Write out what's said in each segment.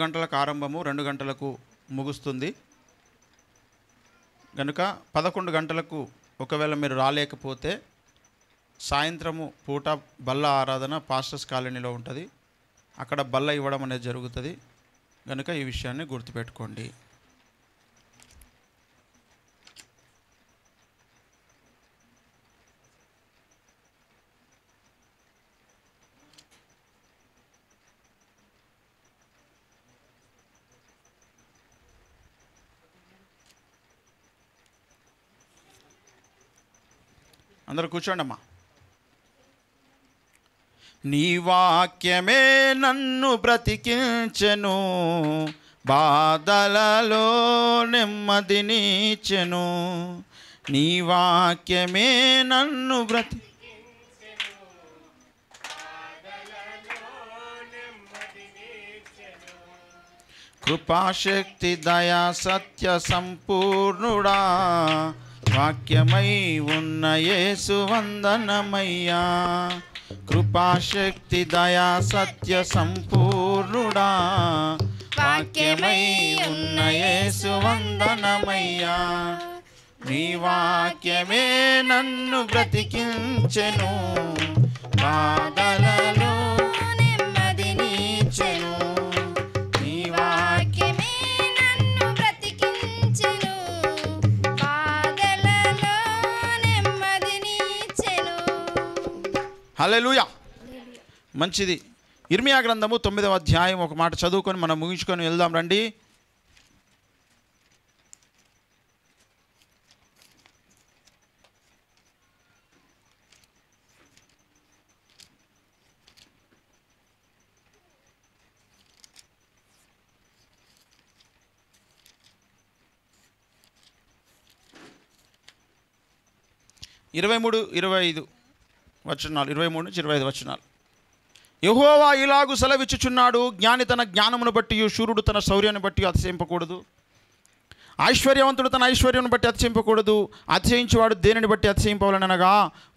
గంటలకు ఆరంభము, 2 గంటలకు ముగుస్తుంది కనుక 11 గంటలకు ఒకవేళ మీరు రాలేకపోతే సాయంత్రము పూట బల్ల ఆరాధన పాస్టర్స్ కాలనీలో ఉంటుంది. అక్కడ బల్ల ఇవ్వడం అనేది జరుగుతుంది కనుక ఈ విషయాన్ని గుర్తుపెట్టుకోండి. అందరూ కూర్చోండి అమ్మా. నీ వాక్యమే నన్ను బ్రతికించెను, బాధలలో నెమ్మదినిచ్చెను. నీ వాక్యమే నన్ను కృపాశక్తి దయా సత్య సంపూర్ణుడా, వాక్యమై ఉన్న యేసు వందనమయ్యా. కృపాశక్తి దయా సత్య సంపూర్ణుడా, వాక్యమై ఉన్న యేసు వందనమయ్యా. నీ వాక్యమే నన్ను బ్రతికించెను, బాధలలో నెమ్మదినిచ్చెను. నీ వాక్యమే నన్ను బ్రతికించెను, బాధలలో నెమ్మదినిచ్చెను. హల్లెలూయా. మంచిది. ఇర్మియా గ్రంథము 9వ అధ్యాయం ఒక మాట చదువుకొని మనం ముగించుకొని వెళ్దాం రండి. ఇరవై 23 నుంచి 25 వచనాలు. యెహోవా ఇలాగు సెలవిచ్చుచున్నాడు, జ్ఞాని తన జ్ఞానమును బట్టి, శూరుడు తన శౌర్యాన్ని బట్టి అతిశయింపకూడదు. ఐశ్వర్యవంతుడు తన ఐశ్వర్యమును బట్టి అతిశయింపకూడదు. అతిశయించువాడు దేనిని బట్టి అతిశయింపవలనగా,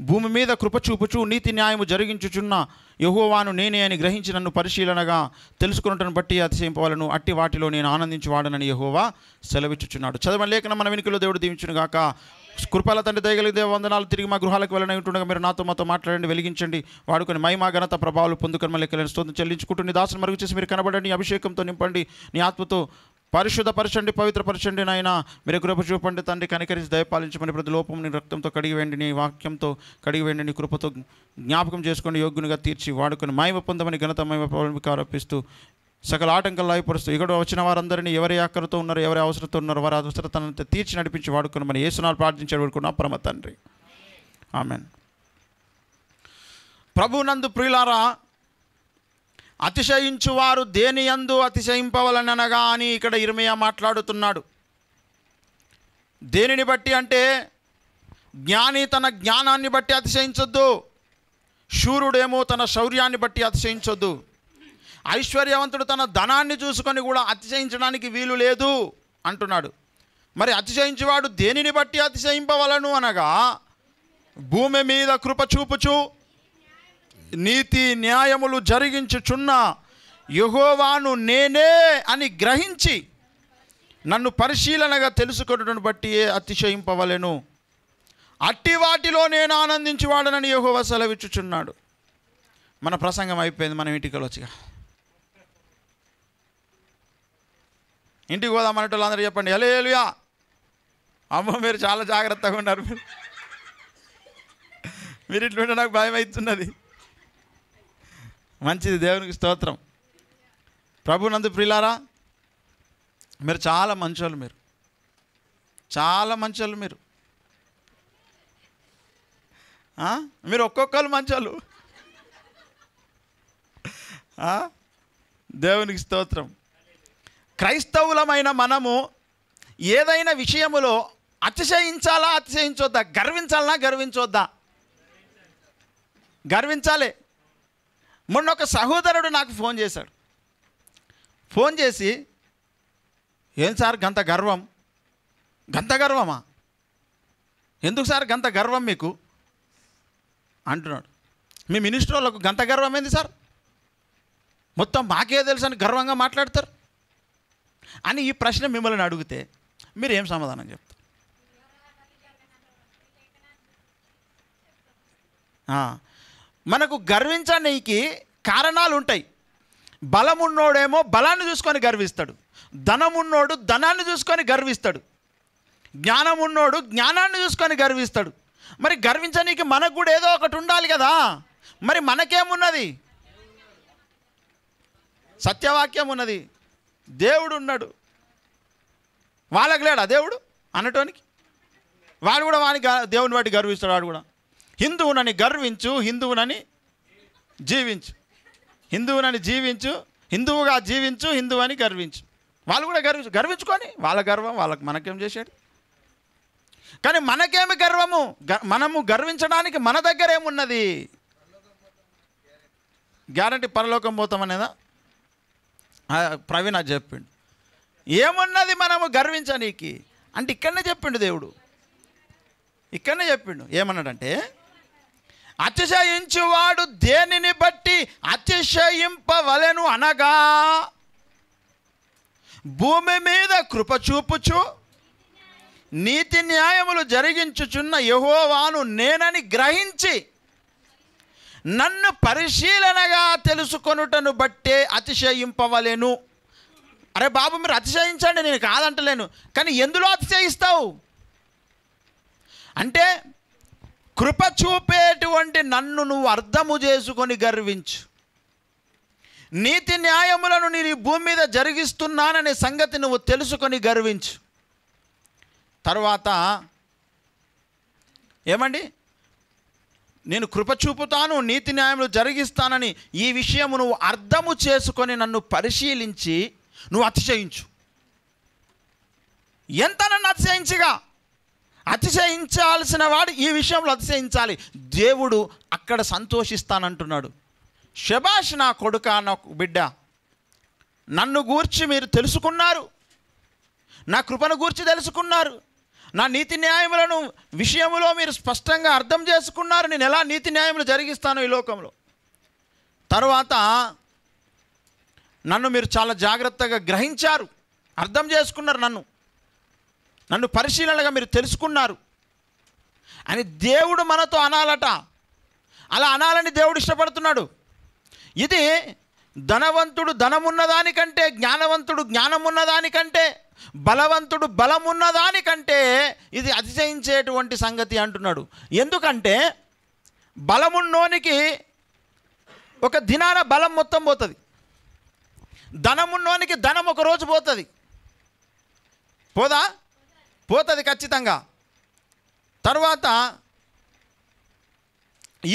భూమి మీద కృప చూపుచు నీతి న్యాయము జరిగించుచున్న యెహోవాను నేనే అని గ్రహించి నన్ను పరిశీలనగా తెలుసుకున్నటను బట్టి అతిశయింపవలను. అట్టి వాటిలో నేను ఆనందించువాడనని యెహోవా సెలవిచ్చుచున్నాడు. చదవని లేఖనం మన వెనుకలో దేవుడు దీవించును గాక. కృపల తండ్రి దయగలిగే దేవ వందనాలు. తిరిగి మా గృహాలకు వెళ్ళని ఉంటుండగా మీరు మాతో మాట్లాడండి, వెలిగించండి, వాడుకొని మహిమ ఘనత ప్రభావాలు పొందుకొని మళ్ళీ లెక్కలేని స్తోత్రం చెల్లించుకుంటూ నీ దాసును మరుగు చేసి మీరు కనబడండి, అభిషేకంతో నింపండి, నీ ఆత్మతో పరిశుద్ధపరచండి, పవిత్రపరచండి. నాయన మీరు కృప చూపండి తండ్రి, కనికరించి దయపాలించమని ప్రతి లోపం నీ రక్తంతో కడిగివేయండి, నీ వాక్యంతో కడిగివేయండి, నీ కృపతో జ్ఞాపకం చేసుకోండి, యోగ్యునిగా తీర్చి వాడుకొని మహిమ పొందమని ఘనత మహిమ ప్రభావం ఆరోపిస్తూ సకల ఆటంకాలు లాయపరుస్తూ ఇక్కడ వచ్చిన వారందరినీ ఎవరి ఆకలితో ఉన్నారో, ఎవరి అవసరంతో ఉన్నారో వారి అవసరతనంతా తీర్చి నడిపించి వాడుకొని మన యేసునామమున ప్రార్థించాడు వేడుకున్నా పరమ తండ్రి, ఆమెన్. ప్రభునందు ప్రియులారా, అతిశయించువారు దేని యందు అతిశయింపవలననగా అని ఇక్కడ ఇర్మియా మాట్లాడుతున్నాడు. దేనిని బట్టి అంటే, జ్ఞాని తన జ్ఞానాన్ని బట్టి అతిశయించొద్దు, శూరుడేమో తన శౌర్యాన్ని బట్టి అతిశయించొద్దు, ఐశ్వర్యవంతుడు తన ధనాన్ని చూసుకొని కూడా అతిశయించడానికి వీలు లేదు అంటున్నాడు. మరి అతిశయించేవాడు దేనిని బట్టి అతిశయింపవలను అనగా, భూమి మీద కృప చూపుచు నీతి న్యాయములు జరిగించుచున్న యెహోవాను నేనే అని గ్రహించి నన్ను పరిశీలనగా తెలుసుకొనుటను బట్టి అతిశయింపవలెను. అట్టి వాటిలో నేను ఆనందించువాడనని యెహోవా సెలవిచ్చుచున్నాడు. మన ప్రసంగం అయిపోయింది, మనం ఇంటికి వెళ్ళొచ్చుగా. ఇంటికి పోదామన్నట్టు వాళ్ళందరూ చెప్పండి హల్లెలూయా. అమ్మ మీరు చాలా జాగ్రత్తగా ఉన్నారు, మీరు ఇట్లుంటే నాకు భయం అవుతున్నది. మంచిది, దేవునికి స్తోత్రం. ప్రభునందు ప్రియులారా, మీరు చాలా మంచోళ్ళు, చాలా మంచోళ్ళు. మీరు ఒక్కొక్కరు మంచోళ్ళు. దేవునికి స్తోత్రం. క్రైస్తవులమైన మనము ఏదైనా విషయములో అతిశయించాలా అతిశయించొద్దా, గర్వించొద్దా? గర్వించాలి. మొన్న ఒక సహోదరుడు నాకు ఫోన్ చేశాడు. ఫోన్ చేసి, ఏం సార్ గంత గర్వమా? ఎందుకు సార్ గంత గర్వం మీకు అంటున్నాడు. మీ మినిస్టర్ వాళ్ళకు గంత గర్వం ఏంది సార్? మొత్తం మాకే తెలుసు అని గర్వంగా మాట్లాడతారు. అని ఈ ప్రశ్న మిమ్మల్ని అడిగితే మీరు ఏం సమాధానం చెప్తారు? మనకు గర్వించడానికి కారణాలు ఉంటాయి. బలమున్నోడేమో బలాన్ని చూసుకొని గర్విస్తాడు, ధనమున్నోడు ధనాన్ని చూసుకొని గర్విస్తాడు, జ్ఞానమున్నోడు జ్ఞానాన్ని చూసుకొని గర్విస్తాడు. మరి గర్వించడానికి మనకు కూడా ఏదో ఒకటి ఉండాలి కదా. మరి మనకేమున్నది? సత్యవాక్యం ఉన్నది, దేవుడు ఉన్నాడు. వాళ్ళకి లేడా దేవుడు అనటానికి? వాడు కూడా దేవుని బట్టి గర్విస్తాడు. వాడు కూడా హిందువునని గర్వించు, హిందువునని జీవించు, హిందువునని జీవించు, హిందువుగా జీవించు, హిందువు అని గర్వించు. వాళ్ళు కూడా గర్వించుకొని వాళ్ళ గర్వం వాళ్ళకి, మనకేం చేశాడు? కానీ మనకేమి గర్వము? మనము గర్వించడానికి మన దగ్గర ఏమున్నది? గ్యారంటీ పరలోకం పోతామనేదా? ప్రవీణ్ అది చెప్పిండు. ఏమున్నది మనము గర్వించనీకి అంటే? ఇక్కడనే చెప్పిండు దేవుడు, ఇక్కడనే చెప్పిండు. ఏమన్నాడంటే, అతిశయించువాడు దేనిని బట్టి అతిశయింపవలెను అనగా, భూమి మీద కృప చూపుచు నీతి న్యాయములు జరిగించుచున్న యెహోవాను నేనని గ్రహించి నన్ను పరిశీలనగా తెలుసుకొనుటను బట్టే అతిశయింపవలెను. అరే బాబు, మీరు అతిశయించండి, నేను కాదంటలేను, కానీ ఎందులో అతిశయిస్తావు అంటే, కృప చూపేటువంటి నన్ను నువ్వు అర్థము చేసుకొని గర్వించు, నీతి న్యాయములను నేను ఈ భూమి మీద జరిగిస్తున్నాననే సంగతి నువ్వు తెలుసుకొని గర్వించు. తర్వాత ఏమండి, నేను కృప చూపుతాను, నీతి న్యాయములు జరిగిస్తానని ఈ విషయము నువ్వు అర్థము చేసుకొని నన్ను పరిశీలించి నువ్వు అతిశయించు. ఎంత నన్ను అతిశయించగా? అతిశయించాల్సిన వాడు ఈ విషయంలో అతిశయించాలి. దేవుడు అక్కడ సంతోషిస్తానంటున్నాడు. శబాష్ నా కొడుక, నా బిడ్డ, నన్ను గూర్చి మీరు తెలుసుకున్నారు, నా కృపను గూర్చి తెలుసుకున్నారు, నా నీతి న్యాయములను విషయంలో మీరు స్పష్టంగా అర్థం చేసుకున్నారు, నేను ఎలా నీతి న్యాయములు జరిగిస్తాను ఈ లోకంలో. తర్వాత నన్ను మీరు చాలా జాగ్రత్తగా గ్రహించారు, అర్థం చేసుకున్నారు, నన్ను పరిశీలనగా మీరు తెలుసుకున్నారు అని దేవుడు మనతో అనాలట. అలా అనాలని దేవుడు ఇష్టపడుతున్నాడు. ఇది ధనవంతుడు ధనమున్నదానికంటే, జ్ఞానవంతుడు జ్ఞానమున్నదానికంటే, బలవంతుడు బలమున్నదానికంటే ఇది అతిశయించేటువంటి సంగతి అంటున్నాడు. ఎందుకంటే బలమున్నోనికి ఒక దినాన బలం మొత్తం పోతుంది, ధనమున్నోనికి ధనం ఒక రోజు పోతుంది. పోతుంది ఖచ్చితంగా. తర్వాత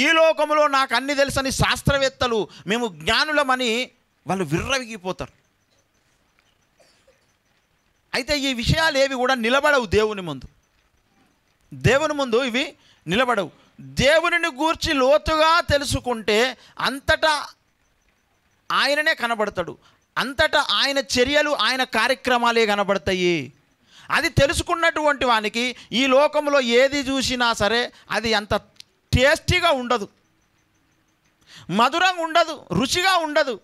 ఈ లోకంలో నాకు అన్ని తెలుసని శాస్త్రవేత్తలు, మేము జ్ఞానులమని వాళ్ళు విర్రవిగిపోతారు. అయితే ఈ విషయాలు ఏవి కూడా నిలబడవు దేవుని ముందు ఇవి నిలబడవు. దేవునిని గూర్చి లోతుగా తెలుసుకుంటే అంతటా ఆయననే కనబడతాడు, అంతటా ఆయన చర్యలు ఆయన కార్యక్రమాలే కనబడతాయి. అది తెలుసుకున్నటువంటి వానికి ఈ లోకంలో ఏది చూసినా సరే అది అంత టేస్టీగా ఉండదు, మధురంగా ఉండదు, రుచిగా ఉండదు.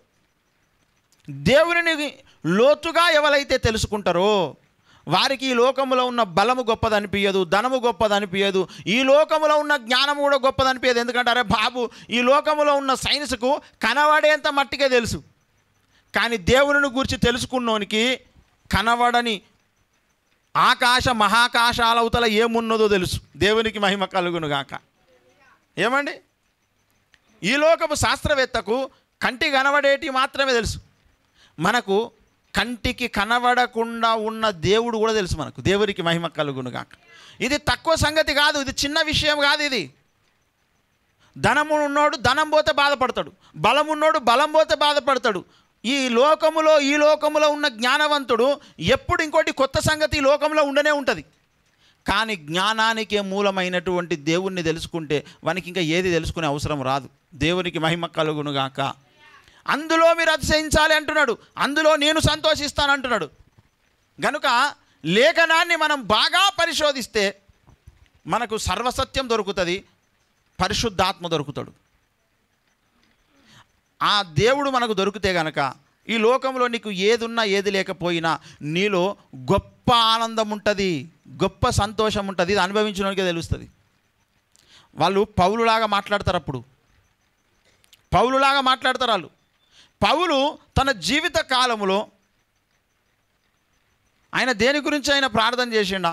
దేవునిని లోతుగా ఎవరైతే తెలుసుకుంటారో వారికి ఈ లోకంలో ఉన్న బలము గొప్పదనిపించదు, ధనము గొప్పదనిపించదు, ఈ లోకంలో ఉన్న జ్ఞానము కూడా గొప్పదనిపించదు. ఎందుకంటే అరే బాబు, ఈ లోకంలో ఉన్న సైన్స్కు కనబడేంత మట్టికే తెలుసు, కానీ దేవుని గురించి తెలుసుకున్నోనికి కనబడని ఆకాశ మహాకాశాల అవతల ఏమున్నదో తెలుసు. దేవునికి మహిమ కలుగును గాక. ఏమండి, ఈ లోకపు శాస్త్రవేత్తకు కంటికి కనబడేటి మాత్రమే తెలుసు, మనకు కంటికి కనబడకుండా ఉన్న దేవుడు కూడా తెలుసు మనకు. దేవునికి మహిమ కలుగును గాక. ఇది తక్కువ సంగతి కాదు, ఇది చిన్న విషయం కాదు. ఇది ధనము ఉన్నోడు ధనం పోతే బాధపడతాడు, బలం ఉన్నోడు బలం పోతే బాధపడతాడు. ఈ లోకములో ఉన్న జ్ఞానవంతుడు ఎప్పుడు ఇంకోటి కొత్త సంగతి ఈ లోకంలో ఉండనే ఉంటుంది. కానీ జ్ఞానానికే మూలమైనటువంటి దేవుణ్ణి తెలుసుకుంటే వానికి ఇంకా ఏది తెలుసుకునే అవసరం రాదు. దేవునికి మహిమ కలుగును గాక. అందులో మీరు అతిశయించాలి అంటున్నాడు, అందులో నేను సంతోషిస్తాను అంటున్నాడు. గనుక లేఖనాన్ని మనం బాగా పరిశోధిస్తే మనకు సర్వసత్యం దొరుకుతుంది, పరిశుద్ధాత్మ దొరుకుతాడు. ఆ దేవుడు మనకు దొరికితే గనక ఈ లోకంలో నీకు ఏది ఉన్నా ఏది లేకపోయినా నీలో గొప్ప ఆనందం ఉంటుంది, గొప్ప సంతోషం ఉంటుంది. ఇది అనుభవించడానికే తెలుస్తుంది. వాళ్ళు పౌలులాగా మాట్లాడతారు. అప్పుడు పౌలులాగా మాట్లాడతారు వాళ్ళు. పౌలు తన జీవిత కాలంలో ఆయన దేని గురించి ఆయన ప్రార్థన చేసిండా?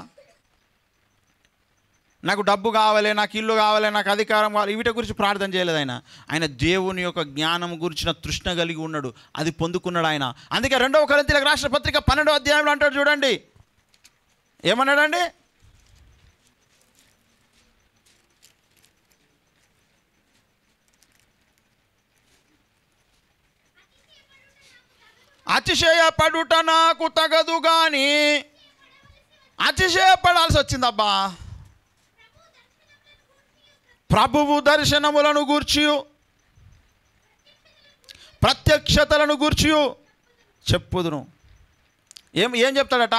నాకు డబ్బు కావాలి, నాకు ఇల్లు కావాలి, నాకు అధికారం కావాలి, వీటి గురించి ప్రార్థన చేయలేదు ఆయన. ఆయన దేవుని యొక్క జ్ఞానం గురించిన తృష్ణ కలిగి ఉన్నాడు, అది పొందుకున్నాడు ఆయన. అందుకే 2వ కొరింథీయులకు రాసిన పత్రిక 12వ అధ్యాయంలో అంటాడు చూడండి, ఏమన్నాడండి? అతిశయపడుట నాకు తగదు కానీ అతిశయపడాల్సి వచ్చిందబ్బా. ప్రభువు దర్శనములను గూర్చి ప్రత్యక్షతలను గూర్చి చెప్పుదును. ఏం చెప్తాడట?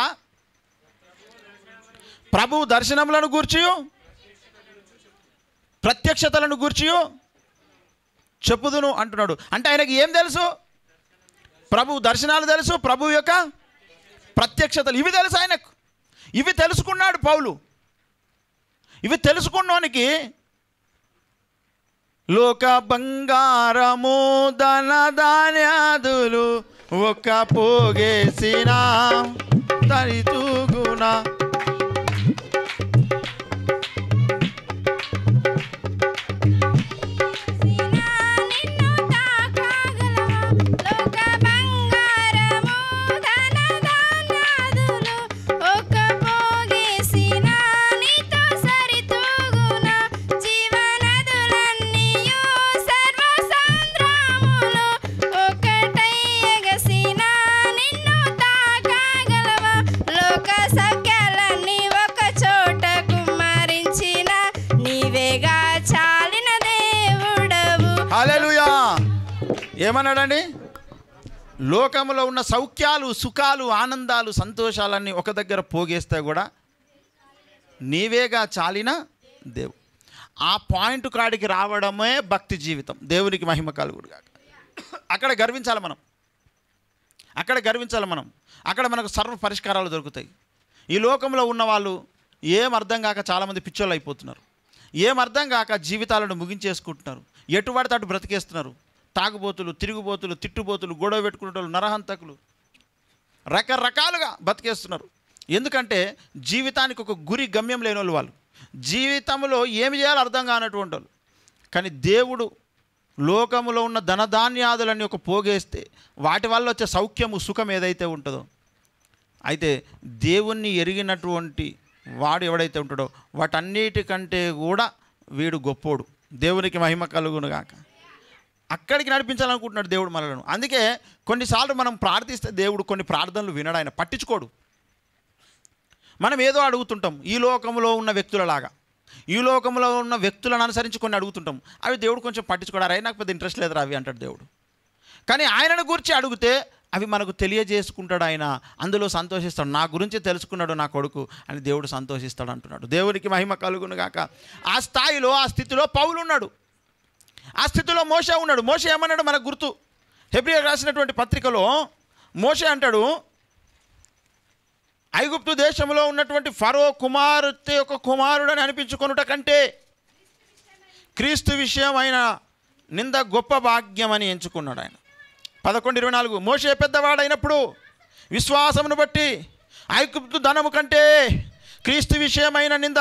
ప్రభువు దర్శనములను గూర్చి ప్రత్యక్షతలను గూర్చి చెప్పుదును అంటున్నాడు. అంటే ఆయనకి ఏం తెలుసు? ప్రభువు దర్శనాలు తెలుసు, ప్రభువు యొక్క ప్రత్యక్షతలు ఇవి తెలుసు ఆయనకు. ఇవి తెలుసుకున్నాడు పౌలు. ఇవి తెలుసుకున్నోనికి లోక బంగారము ధన ధాన్యాదులు ఒక పోగేసిన తరితూగున ఏమన్నాడండి? లోకంలో ఉన్న సౌఖ్యాలు, సుఖాలు, ఆనందాలు, సంతోషాలన్నీ ఒక దగ్గర పోగేస్తే కూడా నీవేగా చాలిన దేవు. ఆ పాయింట్ కాడికి రావడమే భక్తి జీవితం. దేవునికి మహిమ కలుగును గాక. అక్కడ గర్వించాలి మనం, అక్కడ మనకు సర్వ పరిష్కారాలు దొరుకుతాయి. ఈ లోకంలో ఉన్న వాళ్ళు ఏం అర్థం కాక చాలామంది పిచ్చోళ్ళు అయిపోతున్నారు. ఏం అర్థం కాక జీవితాలను ముగించేసుకుంటున్నారు. ఎటు పడితే అటు బ్రతికేస్తున్నారు. తాగుబోతులు, తిరుగుబోతులు, తిట్టుబోతులు, గొడవ పెట్టుకునేటోళ్ళు, నరహంతకులు, రకరకాలుగా బతికేస్తున్నారు. ఎందుకంటే జీవితానికి ఒక గురి, గమ్యం లేని వాళ్ళు జీవితంలో ఏమి చేయాలో అర్థం కానటువంటి వాళ్ళు. కానీ దేవుడు లోకములో ఉన్న ధనధాన్యాదులన్నీ ఒక పోగేస్తే వాటి వల్ల వచ్చే సౌఖ్యము, సుఖం ఏదైతే ఉంటుందో, అయితే దేవుణ్ణి ఎరిగినటువంటి వాడు ఎవడైతే ఉంటాడో వాటన్నిటికంటే కూడా వీడు గొప్పోడు. దేవునికి మహిమ కలుగును గాక. అక్కడికి నడిపించాలనుకుంటున్నాడు దేవుడు మనలను. అందుకే కొన్నిసార్లు మనం ప్రార్థిస్తే దేవుడు కొన్ని ప్రార్థనలు వినడు, ఆయన పట్టించుకోడు. మనం ఏదో అడుగుతుంటాం ఈ లోకంలో ఉన్న వ్యక్తులలాగా, ఈ లోకంలో ఉన్న వ్యక్తులను అనుసరించి కొన్ని అడుగుతుంటాం. అవి దేవుడు కొంచెం పట్టించుకోడారు, నాకు పెద్ద ఇంట్రెస్ట్ లేదురా అవి అంటాడు దేవుడు. కానీ ఆయనను గురించి అడిగితే అవి మనకు తెలియజేసుకుంటాడు ఆయన, అందులో సంతోషిస్తాడు. నా గురించి తెలుసుకున్నాడు నా కొడుకు అని దేవుడు సంతోషిస్తాడు అంటున్నాడు. దేవునికి మహిమ కలుగును గాక. ఆ స్థాయిలో, ఆ స్థితిలో పౌలు ఉన్నాడు, ఆ స్థితిలో మోషే ఉన్నాడు. మోషే ఏమన్నాడు మనకు గుర్తు. హెబ్రీయులకు రాసినటువంటి పత్రికలో మోషే అంటాడు, ఐగుప్తు దేశంలో ఉన్నటువంటి ఫరో కుమార్తె యొక్క కుమారుడని అనిపించుకొనుట కంటే క్రీస్తు విషయమైన నింద గొప్ప భాగ్యం అని ఎంచుకున్నాడు ఆయన. 11:24 మోషే పెద్దవాడైనప్పుడు విశ్వాసమును బట్టి ఐగుప్తు ధనము కంటే క్రీస్తు విషయమైన నింద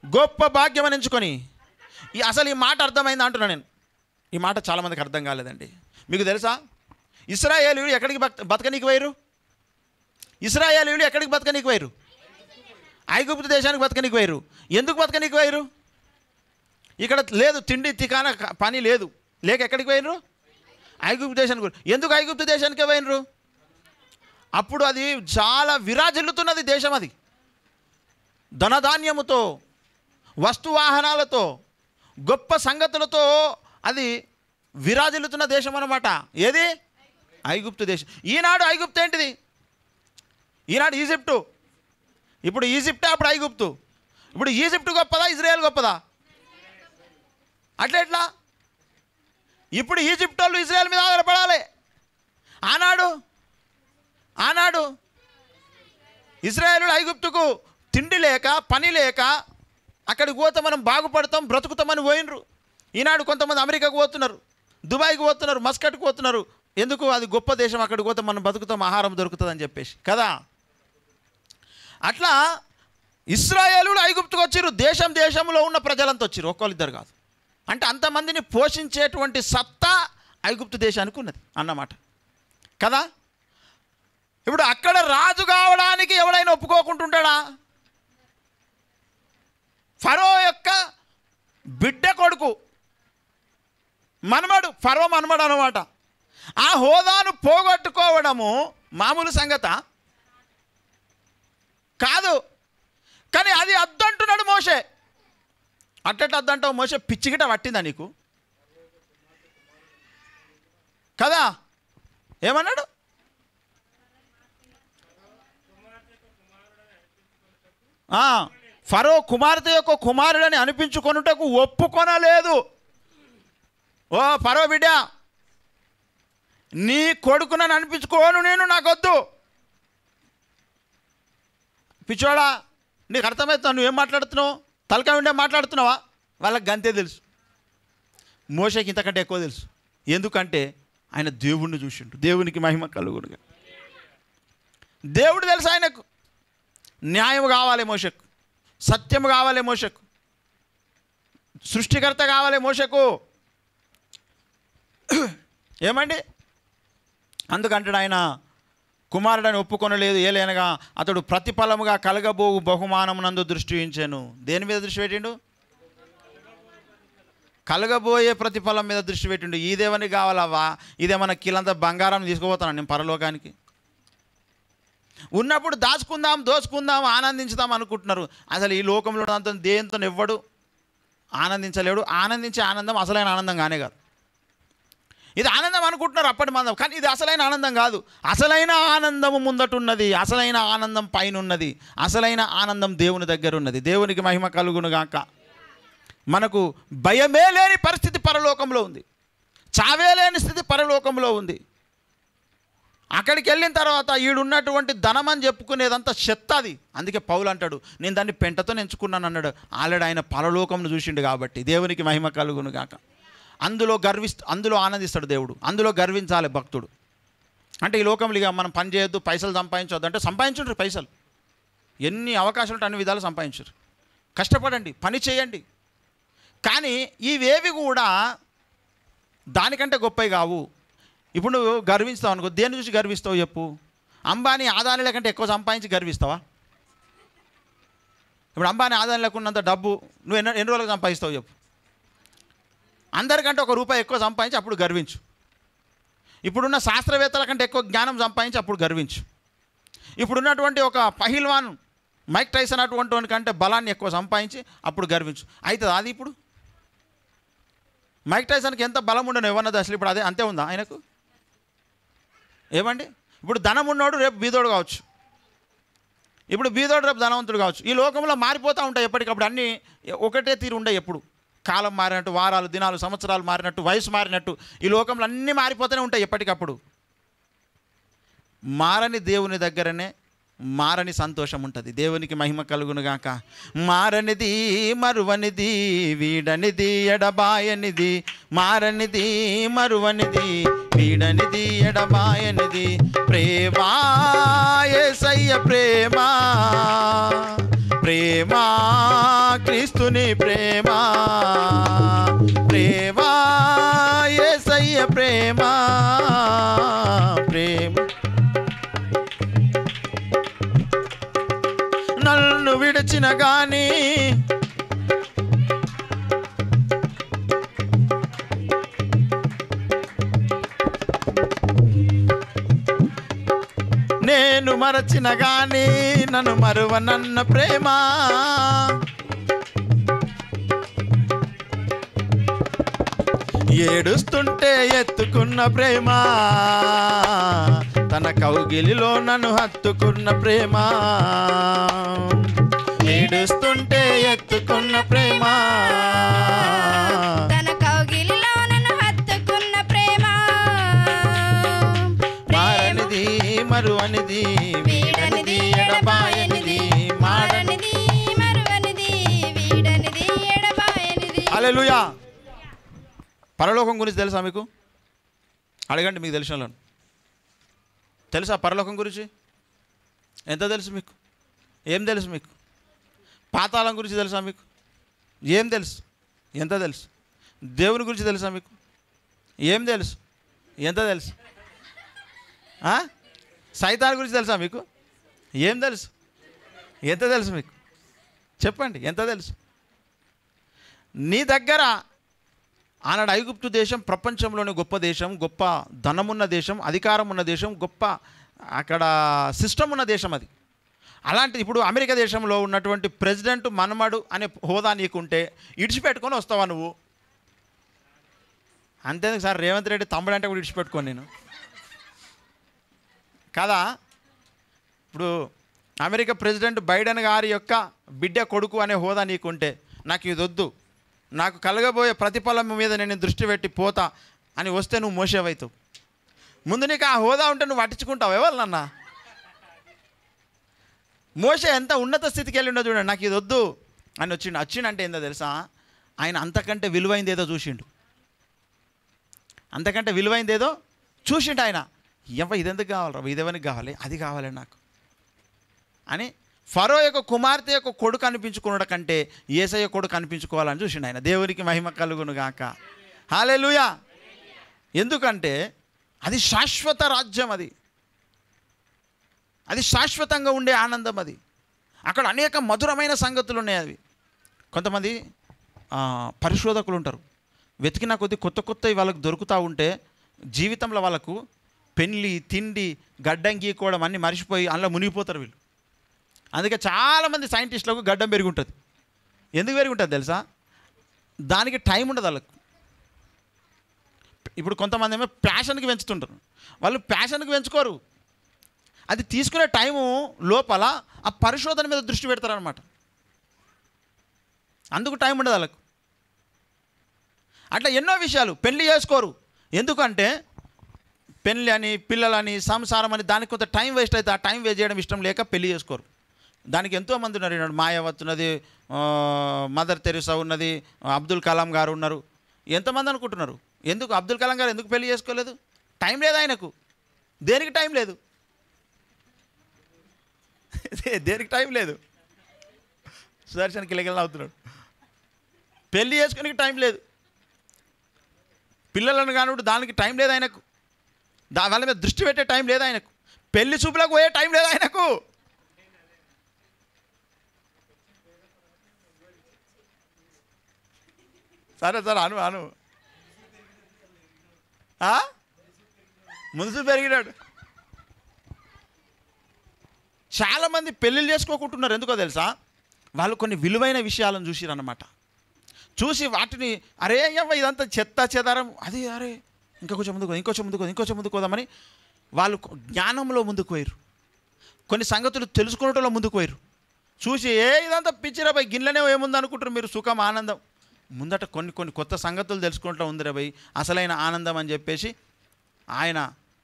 గొప్ప భాగ్యం అని ఎంచుకొని. అసలు ఈ మాట అర్థమైంది అంటున్నా నేను. ఈ మాట చాలామందికి అర్థం కాలేదండి. మీకు తెలుసా ఇశ్రాయేలీయులు ఎక్కడికి బతకనీకి పోయారు? ఇశ్రాయేలీయులు ఎక్కడికి బతకనీకి పోయారు? ఐగుప్తు దేశానికి బతకనీకి పోయారు. ఎందుకు బతకనీకి పోయారు? ఇక్కడ లేదు, తిండి తికాన పని లేదు, లేక ఎక్కడికి పోయినరు? ఐగుప్తు దేశానికి. ఎందుకు ఐగుప్తు దేశానికే పోయినరు? అప్పుడు అది చాలా విరాజిల్లుతున్నది దేశం. అది ధనధాన్యముతో, వస్తువాహనాలతో, గొప్ప సంగతులతో అది విరాజిల్లుతున్న దేశం అన్నమాట. ఏది? ఐగుప్తు దేశం. ఈనాడు ఐగుప్తు ఏంటిది? ఈనాడు ఈజిప్టు. ఇప్పుడు ఈజిప్టే, అప్పుడు ఐగుప్తు. ఇప్పుడు ఈజిప్టు గొప్పదా, ఇజ్రాయెల్ గొప్పదా? అట్లా ఎట్లా? ఇప్పుడు ఈజిప్ట్ వాళ్ళు ఇజ్రాయెల్ మీద ఆధారపడాలి. ఆనాడు ఇశ్రాయేలులు ఐగుప్తుకు తిండి లేక పని లేక అక్కడికి పోతే మనం బాగుపడతాం బ్రతుకుతామని పోయినరు. ఈనాడు కొంతమంది అమెరికాకు పోతున్నారు, దుబాయ్కి పోతున్నారు, మస్కట్కి పోతున్నారు. ఎందుకు? అది గొప్ప దేశం, అక్కడికి పోతే మనం బతుకుతాం, ఆహారం దొరుకుతుంది అని చెప్పేసి కదా. అట్లా ఇశ్రాయేలులు ఐగుప్తుకు వచ్చిర్రు. దేశంలో ఉన్న ప్రజలంతా వచ్చిర్రు, ఒక్కళ్ళిద్దరు కాదు. అంటే అంతమందిని పోషించేటువంటి సత్తా ఐగుప్తు దేశానికి ఉన్నది అన్నమాట కదా. ఇప్పుడు అక్కడ రాజు కావడానికి ఎవడైనా ఒప్పుకోకుంటుంటాడా? ఫరో యొక్క బిడ్డ కొడుకు మనమడు, ఫరో మనమడు అన్నమాట. ఆ హోదాను పోగొట్టుకోవడము మామూలు సంగత కాదు. కానీ అది అద్దంటున్నాడు మోషే. అట్టట అద్దంటావు మోషే? పిచ్చిగిట పట్టిందా నీకు కదా? ఏమన్నాడు? ఫరో కుమార్తె యొక్క కుమారుడని అనిపించుకొనుటకు ఒప్పుకొనలేదు. ఓ ఫరో బిడ్డ, నీ కొడుకునని అనిపించుకోను నేను, నాకొద్దు. పిచ్చోడా, నీకు అర్థమవుతున్నా? నువ్వేం మాట్లాడుతున్నావు? తలకాయ ఉండే మాట్లాడుతున్నావా? వాళ్ళకి గంతే తెలుసు. మోషేకి ఇంతకంటే ఎక్కువ తెలుసు. ఎందుకంటే ఆయన దేవుణ్ణి చూసిండు. దేవునికి మహిమ కలుగునుగా. దేవుడు తెలుసు ఆయనకు. న్యాయం కావాలి మోషకు, సత్యం కావాలి మోషకు, సృష్టికర్త కావాలి మోషకు. ఏమండి? అందుకంటాడు ఆయన కుమారుడని ఒప్పుకొనలేదు. ఏలైనగా అతడు ప్రతిఫలముగా కలగబోవు బహుమానమునందు దృష్టి ఉంచాను. దేని మీద దృష్టి పెట్టిండు? కలగబోయే ప్రతిఫలం మీద దృష్టి పెట్టిండు. ఇదేమని కావాలవ్వా? ఇదేమన్నా కిలంత బంగారం తీసుకుపోతాను నేను పరలోకానికి? ఉన్నప్పుడు దాచుకుందాం, దోచుకుందాం, ఆనందించుదాం అనుకుంటున్నారు. అసలు ఈ లోకంలో అంత దేంతో ఎవ్వడు ఆనందించలేడు. ఆనందించే ఆనందం అసలైన ఆనందం కానే కాదు. ఇది ఆనందం అనుకుంటున్నారు అప్పటి మందం, కానీ ఇది అసలైన ఆనందం కాదు. అసలైన ఆనందము ముందటున్నది, అసలైన ఆనందం పైన ఉన్నది, అసలైన ఆనందం దేవుని దగ్గర ఉన్నది. దేవునికి మహిమ కలుగునుగాక. మనకు భయమే లేని పరిస్థితి పరలోకంలో ఉంది, చావే లేని స్థితి పరలోకంలో ఉంది. అక్కడికి వెళ్ళిన తర్వాత ఈడున్నటువంటి ధనం అని చెప్పుకునేదంతా చెత్త అది. అందుకే పౌలు అంటాడు, నేను దాన్ని పెంటతో ఎంచుకున్నాను అన్నాడు. ఆల్రెడీ ఆయన పరలోకంను చూసిండు కాబట్టి. దేవునికి మహిమ కలుగును గాక. అందులో ఆనందిస్తాడు దేవుడు. అందులో గర్వించాలి భక్తుడు. అంటే ఈ లోకంలో ఇక మనం పని చేయొద్దు, పైసలు సంపాదించవద్దు అంటే సంపాదించుంటారు పైసలు. ఎన్ని అవకాశాలు అన్ని విధాలు సంపాదించారు. కష్టపడండి, పని చేయండి. కానీ ఇవేవి కూడా దానికంటే గొప్పవి కావు. ఇప్పుడు నువ్వు గర్విస్తావు అనుకో, దేని చూసి గర్విస్తావు చెప్పు? అంబానీ ఆదానీల కంటే ఎక్కువ సంపాదించి గర్విస్తావా? ఇప్పుడు అంబానీ ఆదానీలకు ఉన్నంత డబ్బు నువ్వు ఎన్ని రోజులకు సంపాదిస్తావు చెప్పు? అందరికంటే ₹1 ఎక్కువ సంపాదించి అప్పుడు గర్వించు. ఇప్పుడున్న శాస్త్రవేత్తల కంటే ఎక్కువ జ్ఞానం సంపాదించి అప్పుడు గర్వించు. ఇప్పుడున్నటువంటి ఒక పహిల్వాన్ మైక్ టైసన్ అటువంటి వాని కంటే బలాన్ని ఎక్కువ సంపాదించి అప్పుడు గర్వించు. అవుతుంది అది? ఇప్పుడు మైక్ టైసన్కి ఎంత బలం ఉండను ఎవరన్నది అసలు ఇప్పుడు అదే అంతే ఉందా ఆయనకు? ఏమండి? ఇప్పుడు ధనం ఉన్నోడు రేపు బీదోడు కావచ్చు, ఇప్పుడు బీదోడు రేపు ధనవంతుడు కావచ్చు. ఈ లోకంలో మారిపోతూ ఉంటాయి ఎప్పటికప్పుడు. అన్నీ ఒకటే తీరు ఉండే. ఎప్పుడు కాలం మారినట్టు, వారాలు, దినాలు, సంవత్సరాలు మారినట్టు, వయసు మారినట్టు ఈ లోకంలో అన్నీ మారిపోతూనే ఉంటాయి ఎప్పటికప్పుడు. మారని దేవుని దగ్గరనే మారని సంతోషం ఉంటుంది. దేవునికి మహిమ కలుగునుగాక. మారనిది, మరువనిది, వీడనిది, ఎడబాయనిది, మారనిది, మరువనిది, వీడనిది, ఎడబాయనిది ప్రేమా, యేసయ్య ప్రేమా, ప్రేమా, క్రీస్తుని ప్రేమా, ప్రేమా, యేసయ్య ప్రేమా, ప్రేమ నన్ను విడిచిన గాని నేను మరచిన గాని నన్ను మరువనన్న ప్రేమ, ఏడుస్తుంటే ఎత్తుకున్న ప్రేమ, తన కౌగిలిలో నన్ను హత్తుకున్న ప్రేమ, ఏడుస్తుంటే ఎత్తుకున్న ప్రేమ, తన కౌగిలిలో నన్ను హత్తుకున్న ప్రేమ, మరువనిది వీడనిది ఎడబాయనిది మాడనిది మరువనిది వీడనిది ఎడబాయనిది. హల్లెలూయా. పరలోకం గురించి తెలుసా మీకు? అడగండి మీకు తెలిసిన వాళ్ళను. తెలుసా పరలోకం గురించి? ఎంత తెలుసు మీకు? ఏం తెలుసు మీకు? పాతాళం గురించి తెలుసా మీకు? ఏం తెలుసు? ఎంత తెలుసు? దేవుని గురించి తెలుసా మీకు? ఏం తెలుసు? ఎంత తెలుసు? సైతాన్ గురించి తెలుసా మీకు? ఏం తెలుసు? ఎంత తెలుసు మీకు? చెప్పండి, ఎంత తెలుసు? నీ దగ్గర ఆనాడు ఐగుప్తు దేశం ప్రపంచంలోని గొప్ప దేశం, గొప్ప ధనమున్న దేశం, అధికారం ఉన్న దేశం, గొప్ప అక్కడ సిస్టమ్ ఉన్న దేశం అది. అలాంటి ఇప్పుడు అమెరికా దేశంలో ఉన్నటువంటి ప్రెసిడెంట్ మనమడు అనే హోదా నీకుంటే ఇడిచిపెట్టుకొని వస్తావా నువ్వు? అంతేందుకు సార్, రేవంత్ రెడ్డి తమ్ముడు అంటే కూడా ఇడిచిపెట్టుకోను నేను కదా. ఇప్పుడు అమెరికా ప్రెసిడెంట్ బైడెన్ గారి యొక్క బిడ్డ కొడుకు అనే హోదా నీకుంటే నాకు ఇది వద్దు, నాకు కలగబోయే ప్రతిఫలం మీద నేను దృష్టి పెట్టి పోతా అని వస్తే నువ్వు మోసేవైతావు. ముందు నీకు ఆ హోదా ఉంటే నువ్వు పట్టించుకుంటావు ఎవరినన్నా? మోసే ఎంత ఉన్నత స్థితికి వెళ్ళి ఉండో చూడండి. నాకు ఇది వద్దు అని వచ్చిండంటే ఏందో తెలుసా? ఆయన అంతకంటే విలువైంది ఏదో చూసిండు. అంతకంటే విలువైంది ఏదో చూసిండు ఆయన. ఇదెందుకు కావాలరా, ఇదేవనికి కావాలి, అది కావాలి నాకు అని ఫరో యొక్క కుమార్తె యొక్క కొడుకు అనిపించుకున్నాడు కంటే యేసయ్య కొడుకు అనిపించుకోవాలని చూసిండు ఆయన. దేవునికి మహిమ కలుగును గాక. హల్లెలూయా. ఎందుకంటే అది శాశ్వత రాజ్యం, అది శాశ్వతంగా ఉండే ఆనందం. అది అక్కడ అనేక మధురమైన సంగతులు ఉన్నాయి. అవి కొంతమంది పరిశోధకులు ఉంటారు, వెతికిన కొద్ది కొత్త కొత్తవి వాళ్ళకు దొరుకుతూ ఉంటే జీవితంలో వాళ్ళకు పెళ్ళి, తిండి, గడ్డం గీకోవడం అన్నీ మర్చిపోయి అందులో మునిగిపోతారు వీళ్ళు. అందుకే చాలామంది సైంటిస్టులకు గడ్డం పెరిగి ఉంటుంది. ఎందుకు పెరిగి ఉంటుంది తెలుసా? దానికి టైం ఉండదు వాళ్ళకు. ఇప్పుడు కొంతమంది ఏమో ప్యాషన్కి పెంచుతుంటారు, వాళ్ళు ప్యాషన్కి పెంచుకోరు. అది తీసుకునే టైము లోపల ఆ పరిశోధన మీద దృష్టి పెడతారనమాట. అందుకు టైం ఉండదు వాళ్ళకు. అట్లా ఎన్నో విషయాలు పెళ్ళి చేసుకోరు. ఎందుకంటే పెళ్ళి అని, పిల్లలని, సంసారం అని దానికి కొంత టైం వేస్ట్ అయితే ఆ టైం వేస్ట్ చేయడం ఇష్టం లేక పెళ్ళి చేసుకోరు. దానికి ఎంతోమంది ఉన్నారు. ఈనాడు మాయావతి ఉన్నది, మదర్ తెరిసా ఉన్నది, అబ్దుల్ కలాం గారు ఉన్నారు. ఎంతమంది అనుకుంటున్నారు? ఎందుకు అబ్దుల్ కలాం గారు ఎందుకు పెళ్లి చేసుకోలేదు? టైం లేదు ఆయనకు. దేనికి టైం లేదు? దేనికి టైం లేదు? సుదర్శన్ కిలకిల అవుతున్నాడు. పెళ్ళి చేసుకోనికి టైం లేదు. పిల్లలను కానివ్వడు దానికి టైం లేదు ఆయనకు. వాళ్ళ మీద దృష్టి పెట్టే టైం లేదు ఆయనకు. పెళ్లి చూపులకు పోయే టైం లేదు ఆయనకు. సరే సార్ అను ముందు పెరిగినాడు. చాలామంది పెళ్ళిళ్ళు చేసుకోకుంటున్నారు. ఎందుకో తెలుసా? వాళ్ళు కొన్ని విలువైన విషయాలను చూసిరన్నమాట. చూసి వాటిని అరే అవ్వ ఇదంతా చెత్త చెదారం, అది అరే ఇంకొంచెం ముందుకు పోదామని వాళ్ళు జ్ఞానంలో ముందుకు పోయారు. కొన్ని సంగతులు తెలుసుకోవడంలో ముందుకు పోయారు. చూసి ఇదంతా పిచ్చిరా భయ్, గిన్నెలనే ఏముంది అనుకుంటారు మీరు. సుఖం, ఆనందం ముందట కొన్ని కొత్త సంగతులు తెలుసుకుంటూ ఉందిరా భయ్ అసలైన ఆనందం అని చెప్పేసి ఆయన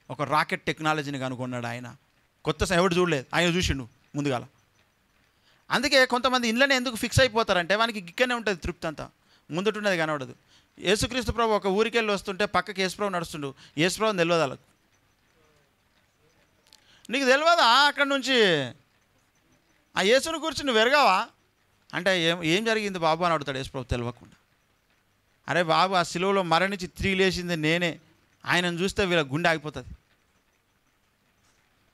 ఒక రాకెట్ టెక్నాలజీని కనుక్కున్నాడు. ఆయన కొత్త ఎవడు చూడలేదు, ఆయన చూసిండు ముందుగాల. అందుకే కొంతమంది ఇంట్లోనే ఎందుకు ఫిక్స్ అయిపోతారంటే వానికి గిక్కనే ఉంటుంది తృప్తి అంతా, ముందుటున్నది కనబడదు. యేసుక్రీస్తు ప్రభు ఒక ఊరికెళ్ళి వస్తుంటే పక్కకి యేసుప్రభు నడుస్తుండు. యేసుప్రభుని తెలియదు వాళ్ళకు. నీకు తెలియదా అక్కడి నుంచి ఆ యేసుని గురించి నువ్వు ఎరగావా అంటే ఏం జరిగింది బాబు అని అడుగుతాడు యేసుప్రభు తెలియకుండా. అరే బాబు ఆ సిలువలో మరణించి తిరిగి లేచింది నేనే, ఆయనను చూస్తే వీళ్ళ గుండె ఆగిపోతుంది.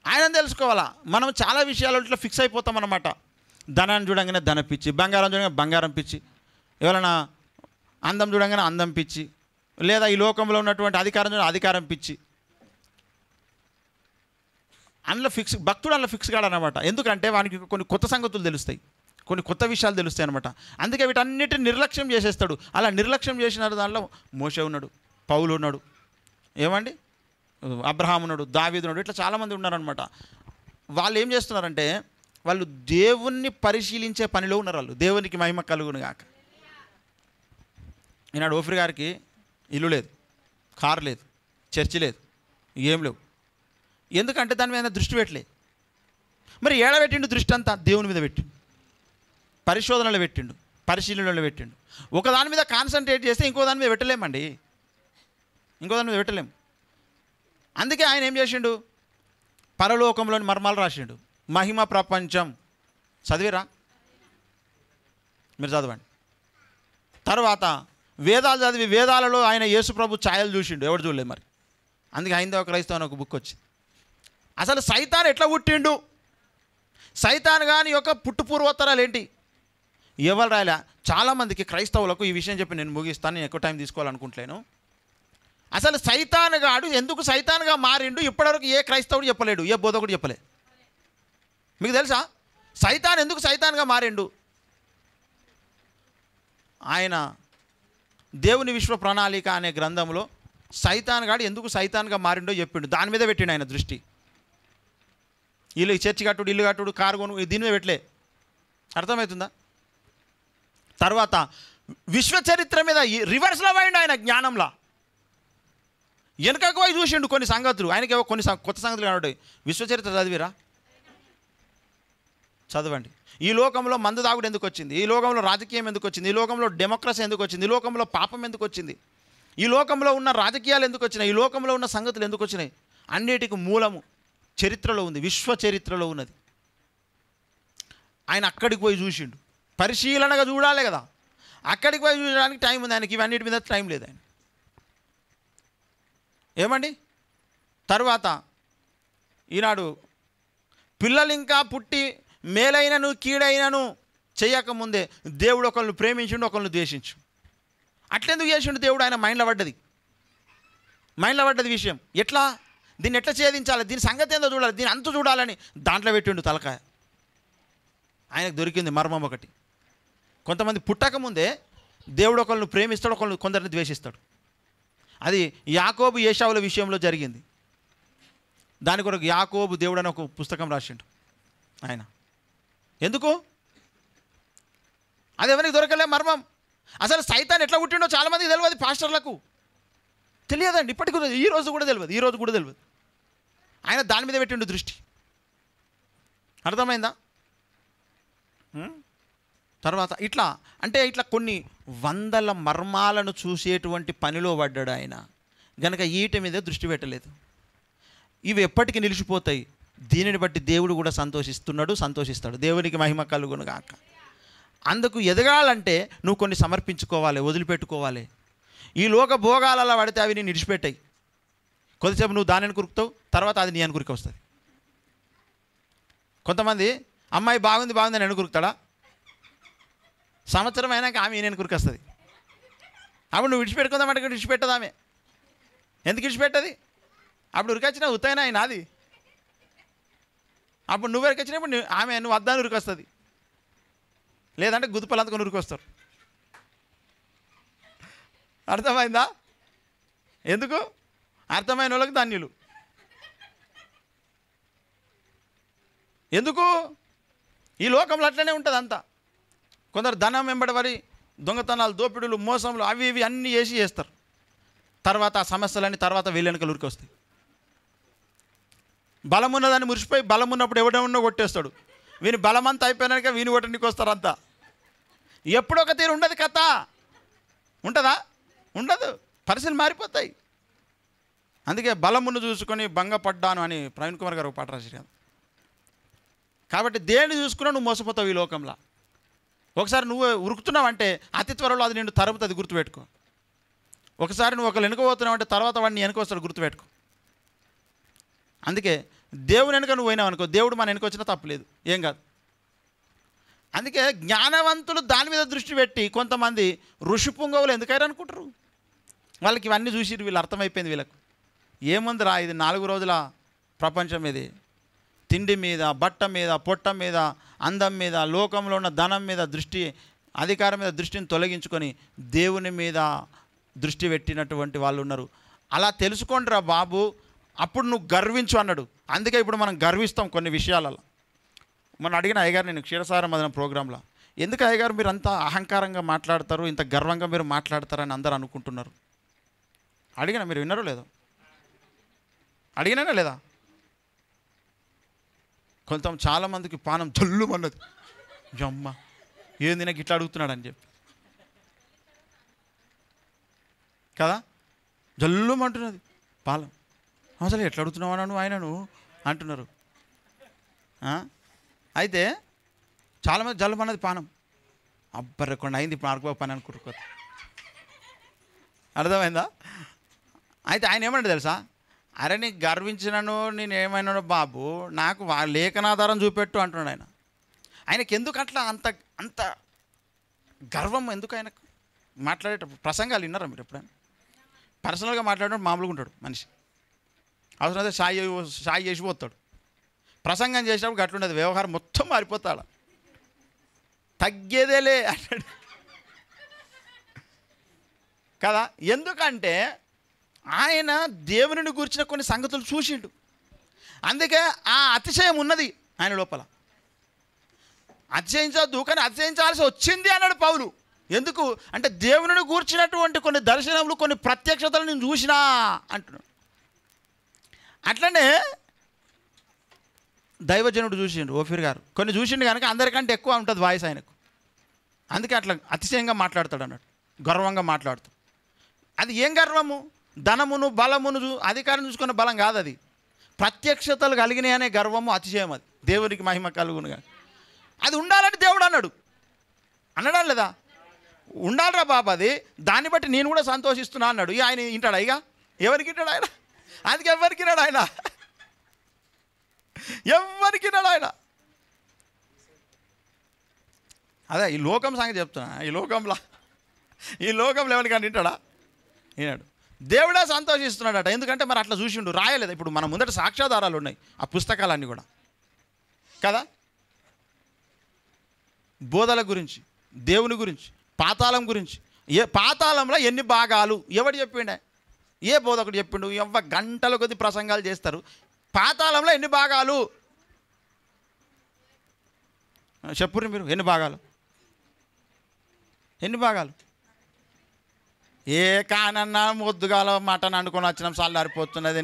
ఆయనను తెలుసుకోవాలా. మనం చాలా విషయాలు ఇట్లా ఫిక్స్ అయిపోతాం అన్నమాట. ధనాన్ని చూడంగానే ధన పిచ్చి, బంగారం చూడంగానే బంగారం పిచ్చి, ఎవరైనా అందం చూడంగానే అందం పిచ్చి, లేదా ఈ లోకంలో ఉన్నటువంటి అధికారం చూడ అధికారం పిచ్చి. అందులో భక్తుడు అందులో ఫిక్స్ కాడనమాట. ఎందుకంటే వానికి కొన్ని కొత్త సంగతులు తెలుస్తాయి, కొన్ని కొత్త విషయాలు తెలుస్తాయి అనమాట. అందుకే వీటన్నిటిని నిర్లక్ష్యం చేసేస్తాడు. అలా నిర్లక్ష్యం చేసిన దానిలో మోషే ఉన్నాడు, పౌలు ఉన్నాడు, ఏమండి అబ్రహాం ఉన్నాడు, దావీదు ఉన్నాడు, ఇట్లా చాలామంది ఉన్నారనమాట. వాళ్ళు ఏం చేస్తున్నారంటే వాళ్ళు దేవుణ్ణి పరిశీలించే పనిలో ఉన్నారు. వాళ్ళు దేవునికి మహిమ కలుగును గాక. ఈనాడు ఓఫ్రి గారికి ఇల్లు లేదు, కారు లేదు, చర్చి లేదు, ఏం లేవు. ఎందుకంటే దాని మీద దృష్టి పెట్టలే. మరి ఏడబెట్టిండు దృష్టి అంతా? దేవుని మీద పెట్టిండు, పరిశోధనలో పెట్టిండు, పరిశీలనలో పెట్టిండు. ఒకదాని మీద కాన్సన్ట్రేట్ చేస్తే ఇంకో దాని మీద పెట్టలేమండి, ఇంకో దాని మీద పెట్టలేము. అందుకే ఆయన ఏం చేసిండు? పరలోకంలోని మర్మాలు రాసిండు. మహిమ ప్రపంచం చదివిరా? మీరు చదవండి. తర్వాత వేదాలు చదివి వేదాలలో ఆయన యేసుప్రభు ఛాయలు చూసిండు, ఎవడు చూడలేదు మరి. అందుకే హైందవ క్రైస్తవ అని ఒక బుక్ వచ్చింది. అసలు సైతాన్ ఎట్లా పుట్టిండు, సైతాన్ గాని యొక్క పుట్టుపూర్వోత్తరాలు ఏంటి, ఎవరు రాయలే. చాలామందికి క్రైస్తవులకు ఈ విషయం చెప్పి నేను ముగిస్తాను, నేను ఎక్కువ టైం తీసుకోవాలనుకుంటలేను. అసలు సైతాన్ గాడు ఎందుకు సైతాన్గా మారిండు ఇప్పటివరకు ఏ క్రైస్తవుడు చెప్పలేడు, ఏ బోధకుడు చెప్పలే. మీకు తెలుసా సైతాన్ ఎందుకు సైతాన్గా మారిండు? ఆయన దేవుని విశ్వ ప్రణాళిక అనే గ్రంథంలో సైతాన్ గాడు ఎందుకు సైతాన్గా మారిండో చెప్పిండు. దాని మీద పెట్టిండు ఆయన దృష్టి. వీళ్ళు చర్చి కట్టుడు, ఇల్లు కట్టుడు, కారు కొను, దీని మీద పెట్టలే. అర్థమవుతుందా? తర్వాత విశ్వ చరిత్ర మీద రివర్స్లో పోయిండు ఆయన జ్ఞానంలో. వెనకకు పోయి చూసిండు కొన్ని సంగతులు. ఆయనకి ఏవో కొన్ని కొత్త సంగతులు కనబడ్డాయి. విశ్వచరిత్ర చదివిరా? చదవండి. ఈ లోకంలో మందు తాగుడు ఎందుకు వచ్చింది, ఈ లోకంలో రాజకీయం ఎందుకు వచ్చింది, ఈ లోకంలో డెమోక్రసీ ఎందుకు వచ్చింది, ఈ లోకంలో పాపం ఎందుకు వచ్చింది, ఈ లోకంలో ఉన్న రాజకీయాలు ఎందుకు వచ్చినాయి, ఈ లోకంలో ఉన్న సంగతులు ఎందుకు వచ్చినాయి, అన్నిటికి మూలము చరిత్రలో ఉంది, విశ్వ చరిత్రలో ఉన్నది. ఆయన అక్కడికి పోయి చూసిండు. పరిశీలనగా చూడాలి కదా, అక్కడికి పోయి చూడడానికి టైం ఉంది ఆయనకి, ఇవన్నిటి మీద టైం లేదు ఆయన. ఏమండి? తర్వాత ఈనాడు పిల్లలు ఇంకా పుట్టి మేలైనను కీడైనను చేయకముందే దేవుడు ఒకళ్ళని ప్రేమించిండు, ఒకళ్ళని ద్వేషించు. అట్లెందుకు చేసిండు దేవుడు? ఆయన మైండ్లో పడ్డది విషయం. ఎట్లా దీన్ని ఎట్లా ఛేదించాలి, దీని సంగతి ఏందో చూడాలి, దీని అంతు చూడాలని దాంట్లో పెట్టిండు తలకాయ. ఆయనకు దొరికింది మర్మం ఒకటి. కొంతమంది పుట్టకముందే దేవుడు ఒకళ్ళని ప్రేమిస్తాడు, ఒకళ్ళని కొందరిని ద్వేషిస్తాడు. అది యాకోబు ఏశావుల విషయంలో జరిగింది. దాని కొరకు యాకోబు దేవుడు అని ఒక పుస్తకం రాసిండు ఆయన. ఎందుకు? అది ఎవరికి దొరకలే మర్మం. అసలు సైతాన్ ఎట్లా పుట్టిండో చాలామందికి తెలియదు, పాస్టర్లకు తెలియదండి. ఇప్పటికి ఈ రోజు కూడా తెలియదు. ఆయన దాని మీద పెట్టిండు దృష్టి. అర్థమైందా? తర్వాత ఇట్లా కొన్ని వందల మర్మాలను చూసేటువంటి పనిలో పడ్డాడు ఆయన. గనక వీటి మీద దృష్టి పెట్టలేదు. ఇవి ఎప్పటికీ నిలిచిపోతాయి. దీనిని బట్టి దేవుడు కూడా సంతోషిస్తాడు. దేవునికి మహిమ కలుగును గాక. అందుకు ఎదగాలంటే నువ్వు కొన్ని సమర్పించుకోవాలి, వదిలిపెట్టుకోవాలి. ఈ లోక భోగాలలో పడితే అవి నేను విడిచిపెట్టాయి. కొద్దిసేపు నువ్వు దానిని కురుకుతావు, తర్వాత అది నీ అనుకురికి వస్తుంది. కొంతమంది అమ్మాయి బాగుంది అని అనుకురుకుతాడా? సంవత్సరం అయినాక ఆమె నేను కురికి వస్తుంది. అప్పుడు నువ్వు విడిచిపెట్టుకుందామంటే విడిచిపెట్టదు ఆమె. ఎందుకు విడిచిపెట్టది? అప్పుడు ఉరికొచ్చినా ఉత్తైనా ఆయన అది. అప్పుడు నువ్వు ఉరికొచ్చినప్పుడు నువ్వు వద్దాని ఉరికి వస్తుంది. లేదంటే గుదుపలంతకొని ఉరికి వస్తారు. అర్థమైందా? ఎందుకు? అర్థమైన వాళ్ళకి ధన్యులు. ఎందుకు? ఈ లోకంలో అట్లనే ఉంటుంది అంతా. కొందరు ధనం వెంబడి దొంగతనాలు, దోపిడులు, మోసంలు అవి ఇవి అన్నీ చేస్తారు. తర్వాత ఆ సమస్యలన్నీ తర్వాత వీళ్ళెనకలు ఉరికి వస్తాయి. బలం ఉన్నదాన్ని మురిసిపోయి బలం ఉన్నప్పుడు ఎవడన్నా కొట్టేస్తాడు. వీని బలమంతా అయిపోయినాక వీని కొట్టడానికి వస్తారు అంతా. ఎప్పుడొక తీరు ఉండదు కథ. ఉంటుందా? ఉండదు. పరిస్థితులు మారిపోతాయి. అందుకే బలమును చూసుకొని భంగపడ్డాను అని ప్రవీణ్ కుమార్ గారు ఒక పాట రాశారు కదా. కాబట్టి దేన్ని చూసుకున్నా నువ్వు మోసపోతావు ఈ లోకంలో. ఒకసారి నువ్వు ఉరుకుతున్నావంటే అతి త్వరలో అది నిన్ను తరుముతుంది, గుర్తుపెట్టుకో. ఒకసారి నువ్వు ఒకళ్ళు వెనుకపోతున్నావు అంటే తర్వాత వాడిని వెనుక వస్తాడు, గుర్తుపెట్టుకో. అందుకే దేవుని వెనుక నువ్వు పోయినావు అనుకో, దేవుడు మన వెనుక వచ్చినా తప్పలేదు, ఏం కాదు. అందుకే జ్ఞానవంతులు దాని మీద దృష్టి పెట్టి కొంతమంది ఋషి పుంగవులు ఎందుకైనా అనుకుంటారు. వాళ్ళకి ఇవన్నీ చూసి వీళ్ళు అర్థమైపోయింది. వీళ్ళకు ఏముంది రా, ఇది 4 రోజుల ప్రపంచం. ఇది తిండి మీద, బట్ట మీద, పొట్ట మీద, అందం మీద, లోకంలో ఉన్న ధనం మీద దృష్టి, అధికారం మీద దృష్టిని తొలగించుకొని దేవుని మీద దృష్టి పెట్టినటువంటి వాళ్ళు ఉన్నారు. అలా తెలుసుకోండి రా బాబు, అప్పుడు నువ్వు గర్వించు అన్నాడు. అందుకే ఇప్పుడు మనం గర్విస్తాం కొన్ని విషయాలలో. మనం అడిగిన అయ్యగారు, నేను క్షీరసార మదనం ప్రోగ్రాంలో, ఎందుకు అయ్యగారు మీరు అంత అహంకారంగా మాట్లాడతారు, ఇంత గర్వంగా మీరు మాట్లాడతారని అందరూ అనుకుంటున్నారు. అడిగినా, మీరు విన్నారో లేదో? అడిగినానా లేదా? చాలామందికి పానం జల్లుమన్నది. అమ్మ ఏంది నాకు ఇట్లా అడుగుతున్నాడు అని చెప్పి కదా, జల్లుమంటున్నది పాలం. అసలు ఎట్లా అడుగుతున్నావు అన్నాను ఆయనను అంటున్నారు. అయితే చాలామంది జల్లుమన్నది పానం. అబ్బరకుండా అయింది ఇప్పుడు ఆడుకో పని అనుకుంటుకో. అర్థమైందా? అయితే ఆయన ఏమన్నాడు తెలుసా, అరే నీకు గర్వించినను నేను ఏమైనాను బాబు, నాకు లేఖనాధారం చూపెట్టు అంటున్నాడు ఆయన. ఆయనకి ఎందుకు అట్లా అంత అంత గర్వం ఎందుకు ఆయనకు? మాట్లాడేటప్పుడు ప్రసంగాలు విన్నారా మీరు ఎప్పుడైనా? పర్సనల్గా మాట్లాడినప్పుడు మామూలుగా ఉంటాడు మనిషి, అవసరమైతే సాయి చేసి పోతాడు. ప్రసంగం చేసినప్పుడు అట్లుండదు, వ్యవహారం మొత్తం మారిపోతాడు. తగ్గేదేలే అంటాడు కదా. ఎందుకంటే ఆయన దేవుని గురించిన కొన్ని సంగతులు చూసిండు, అందుకే ఆ అతిశయం ఉన్నది ఆయన లోపల. అతిశయించవద్దు కానీ అతిశయించాల్సి వచ్చింది అన్నాడు పౌలు. ఎందుకు అంటే దేవుని గూర్చినటువంటి కొన్ని దర్శనములు, కొన్ని ప్రత్యక్షతలు నేను చూసినా అంటున్నాడు. అట్లనే దైవజనుడు చూసిండు, ఓఫీర్ గారు కొన్ని చూసిండు కనుక అందరికంటే ఎక్కువ ఉంటుంది వాయిస్ ఆయనకు. అందుకే అట్లా అతిశయంగా మాట్లాడతాడు అన్నాడు, గర్వంగా మాట్లాడుతాడు. అది ఏం గర్వము? ధనమును బలమును అధికారం చూసుకున్న బలం కాదు, అది ప్రత్యక్షతలు కలిగినాయి అనే గర్వము, అతిశయం. అది దేవునికి మహిమ కలుగునుగా. అది ఉండాలని దేవుడు అన్నాడు, అన్నాడా లేదా? ఉండాలిరా బాబా, అది దాన్ని బట్టి నేను కూడా సంతోషిస్తున్నా అన్నాడు. ఆయన వింటాడా? ఇక ఎవరికి వింటాడు ఆయన? అందుకే ఎవరికి విన్నాడు ఆయన, ఎవరికి విన్నాడు ఆయన? అదే ఈ లోకం సంగతి చెప్తున్నా. ఈ లోకంలో ఎవరికైనా వింటాడా? విన్నాడు. దేవుడే సంతోషిస్తున్నాడట. ఎందుకంటే మరి అట్లా చూసిండు, రాయలేదు. ఇప్పుడు మన ముందట సాక్ష్యాధారాలు ఉన్నాయి, ఆ పుస్తకాలన్నీ కూడా కదా. బోధల గురించి, దేవుని గురించి, పాతాళం గురించి, పాతాళంలో ఎన్ని భాగాలు ఎవడు చెప్పిండే? ఏ బోధకుడు చెప్పిండు? గంటల కొద్ది ప్రసంగాలు చేస్తారు. పాతాళంలో ఎన్ని భాగాలు చెప్పుర్రి మీరు? ఎన్ని భాగాలు? ఏ కానన్నా మొద్దుగాల మటన్ అనుకొని వచ్చినాం, చల్లారిపోతున్నది.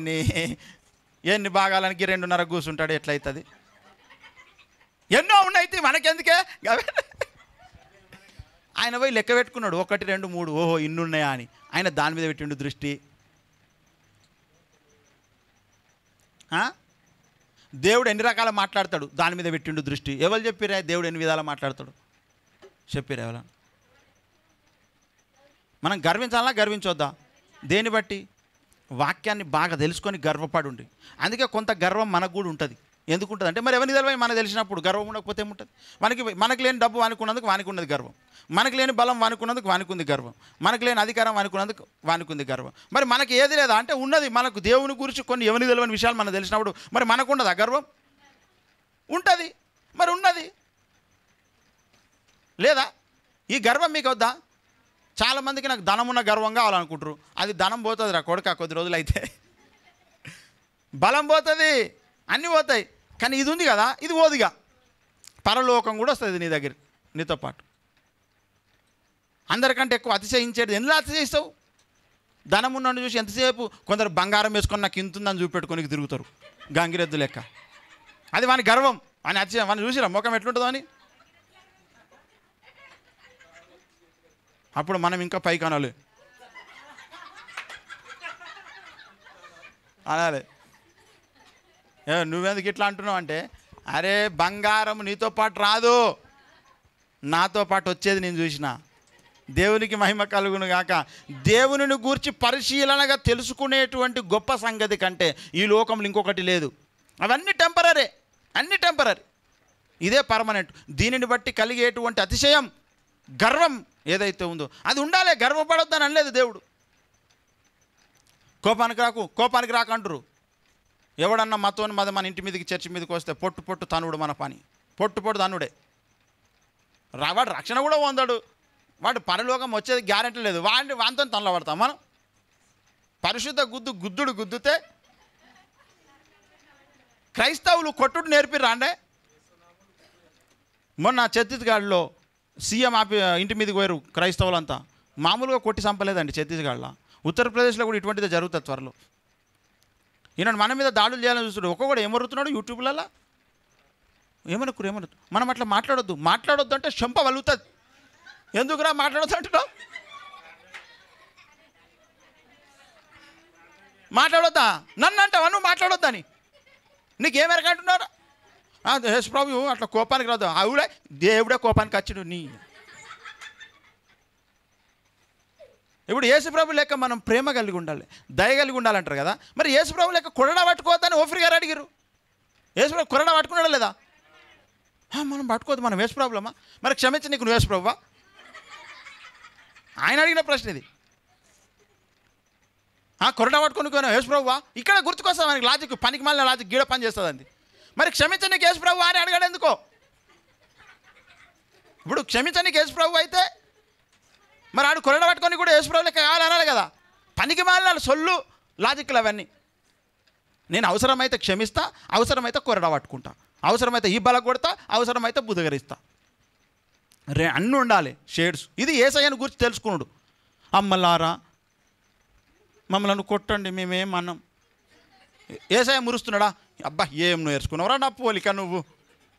ఎన్ని భాగాలనికి 2:30 కూర్చుంటాడు, ఎట్లయితుంది? ఎన్నో ఉన్నాయి, మనకెందుకే? ఆయన పోయి లెక్క పెట్టుకున్నాడు, 1, 2, 3, ఓహో ఇన్నున్నాయా అని. ఆయన దాని మీద పెట్టిండు దృష్టి. దేవుడు ఎన్ని రకాల మాట్లాడతాడు, దాని మీద పెట్టిండు దృష్టి. ఎవరు చెప్పిరా దేవుడు ఎన్ని విధాలు మాట్లాడతాడు? చెప్పిరా ఎవరు? మనం గర్వించాలా గర్వించొద్దా? దేన్ని బట్టి? వాక్యాన్ని బాగా తెలుసుకొని గర్వపడి ఉండి. అందుకే కొంత గర్వం మనకు కూడా ఉంటుంది. ఎందుకు ఉంటుంది అంటే మరి ఎవరిని తెలియదు మనకు తెలిసినప్పుడు. గర్వం ఉండకపోతే ఏముంటుంది? మనకు లేని డబ్బు వానుకున్నందుకు వానికి ఉన్నది గర్వం, మనకు లేని బలం వానుకున్నందుకు వానికి ఉంది గర్వం, మనకు లేని అధికారం వానుకున్నందుకు వానికి ఉంది గర్వం. మరి మనకి ఏది లేదా అంటే ఉన్నది. మనకు దేవుని గురించి కొన్ని ఎవరిని తెలియని విషయాలు మనకు తెలిసినప్పుడు మరి మనకు ఉండదు ఆ గర్వం? ఉంటుంది, మరి ఉన్నది లేదా? ఈ గర్వం మీకు వద్దా? చాలామందికి నాకు ధనం ఉన్న గర్వం కావాలనుకుంటారు. అది ధనం పోతుంది రా కొడుక, కొద్ది రోజులు అయితే బలం పోతుంది, అన్నీ పోతాయి. కానీ ఇది ఉంది కదా, ఇది పోదుగా. పరలోకం కూడా వస్తుంది నీ దగ్గర, నీతో పాటు. అందరికంటే ఎక్కువ అతిశయించేది ఎందులో అతిశయిస్తావు? ధనం ఉన్నట్టు చూసి ఎంతసేపు కొందరు బంగారం వేసుకొని నాకు ఇంతుందని చూపెట్టుకొని తిరుగుతారు గంగిరెద్దు లెక్క. అది వాని గర్వం, వాని అతిశయం. వాని చూసిరా ముఖం ఎట్లుంటుందో అని. అప్పుడు మనం ఇంకా పైకి అనాలి, నువ్వెందుకు ఇట్లా అంటున్నావు అంటే, అరే బంగారం నీతో పాటు రాదు, నాతో పాటు వచ్చేది నేను చూసిన. దేవునికి మహిమ కలుగును గాక. దేవునిని గూర్చి పరిశీలనగా తెలుసుకునేటువంటి గొప్ప సంగతి కంటే ఈ లోకంలో ఇంకొకటి లేదు. అవన్నీ టెంపరీ, అన్నీ టెంపరీ. ఇదే పర్మనెంట్. దీనిని బట్టి కలిగేటువంటి అతిశయం, గర్వం ఏదైతే ఉందో అది ఉండాలి. గర్వపడొద్దని అనలేదు దేవుడు. కోపానికి రాకు అంటారు. ఎవడన్నా మతోని మన ఇంటి మీదకి చర్చి మీదకి వస్తే పొట్టు తనుడు మన పని. పొట్టు తనుడే. వాడు రక్షణ కూడా పొందాడు, వాడు పరలోకం వచ్చేది గ్యారెంటీ లేదు. వాంతో తనలో పడతాం మనం. పరిశుద్ధ గుద్దితే క్రైస్తవులు కొట్టుడు నేర్పిర్రా అంటే. మొన్న ఛత్తీస్గఢ్లో సీఎం ఇంటి మీదకి పోయారు క్రైస్తవులంతా. మామూలుగా కొట్టి చంపలేదండి ఛత్తీస్గఢ్లో. ఉత్తరప్రదేశ్లో కూడా ఇటువంటిది జరుగుతుంది త్వరలో. ఈనాడు మన మీద దాడులు చేయాలని చూస్తున్నాడు. ఒక్కొక్కడు ఏమరుతున్నాడు యూట్యూబ్లలో. ఏమనుకురు మనం అట్లా మాట్లాడొద్దు అంటే చెంప వలుగుతుంది. ఎందుకురా మాట్లాడొద్దు అంటున్నావు? మాట్లాడొద్దా? నన్ను అంటావా నువ్వు మాట్లాడొద్దని? నీకేమెరక అంటున్నారు? యేసు ప్రభు అట్లా కోపానికి రాదు. ఆవిడే దేవుడే కోపానికి వచ్చిడు. ఇప్పుడు యేసు ప్రభు లెక్క మనం ప్రేమ కలిగి ఉండాలి, దయ కలిగి ఉండాలంటారు కదా. మరి యేసు ప్రభు లెక్క కొరడా పట్టుకోవద్దని ఓఫ్రి గారు అడిగారు. యేసు ప్రభు కొరడా పట్టుకున్నాడా లేదా? మనం పట్టుకోవద్దు, మనం యేసు ప్రభులమ్మా. మరి క్షమించి నీకు నువ్వు యేసు ప్రభువా? ఆయన అడిగిన ప్రశ్న ఇది. కొరడా పట్టుకొని యేసు ప్రభువా? ఇక్కడ గుర్తుకొస్తాం మనకి లాజిక్, పనికి మాలిన లాజిక్ గీడ పని చేస్తుంది అంది. మరి క్షమించనీకి యేసు ప్రభువా అని అడగాడు ఎందుకో? ఇప్పుడు క్షమించనీకి యేసు ప్రభు అయితే మరి ఆడు కొరడ పట్టుకొని కూడా యేసు ప్రభు లెక్క కావాలనాలి కదా. పనికి మాలిన సొల్లు లాజిక్లు అవన్నీ. నేను అవసరమైతే క్షమిస్తా, అవసరమైతే కొరడ పట్టుకుంటా, అవసరమైతే ఈ బల కొడతా, అవసరమైతే బుధగరిస్తా. అన్నీ ఉండాలి షేడ్స్. ఇది యేసయ్యను గురించి తెలుసుకున్నాడు. అమ్మలారా మమ్మల్ని కొట్టండి, మేమేమన్నాం? యేసయ్య మురుస్తున్నాడా? అబ్బా ఏం నువ్వు నేర్చుకున్నావురా నా పోలిక, నువ్వు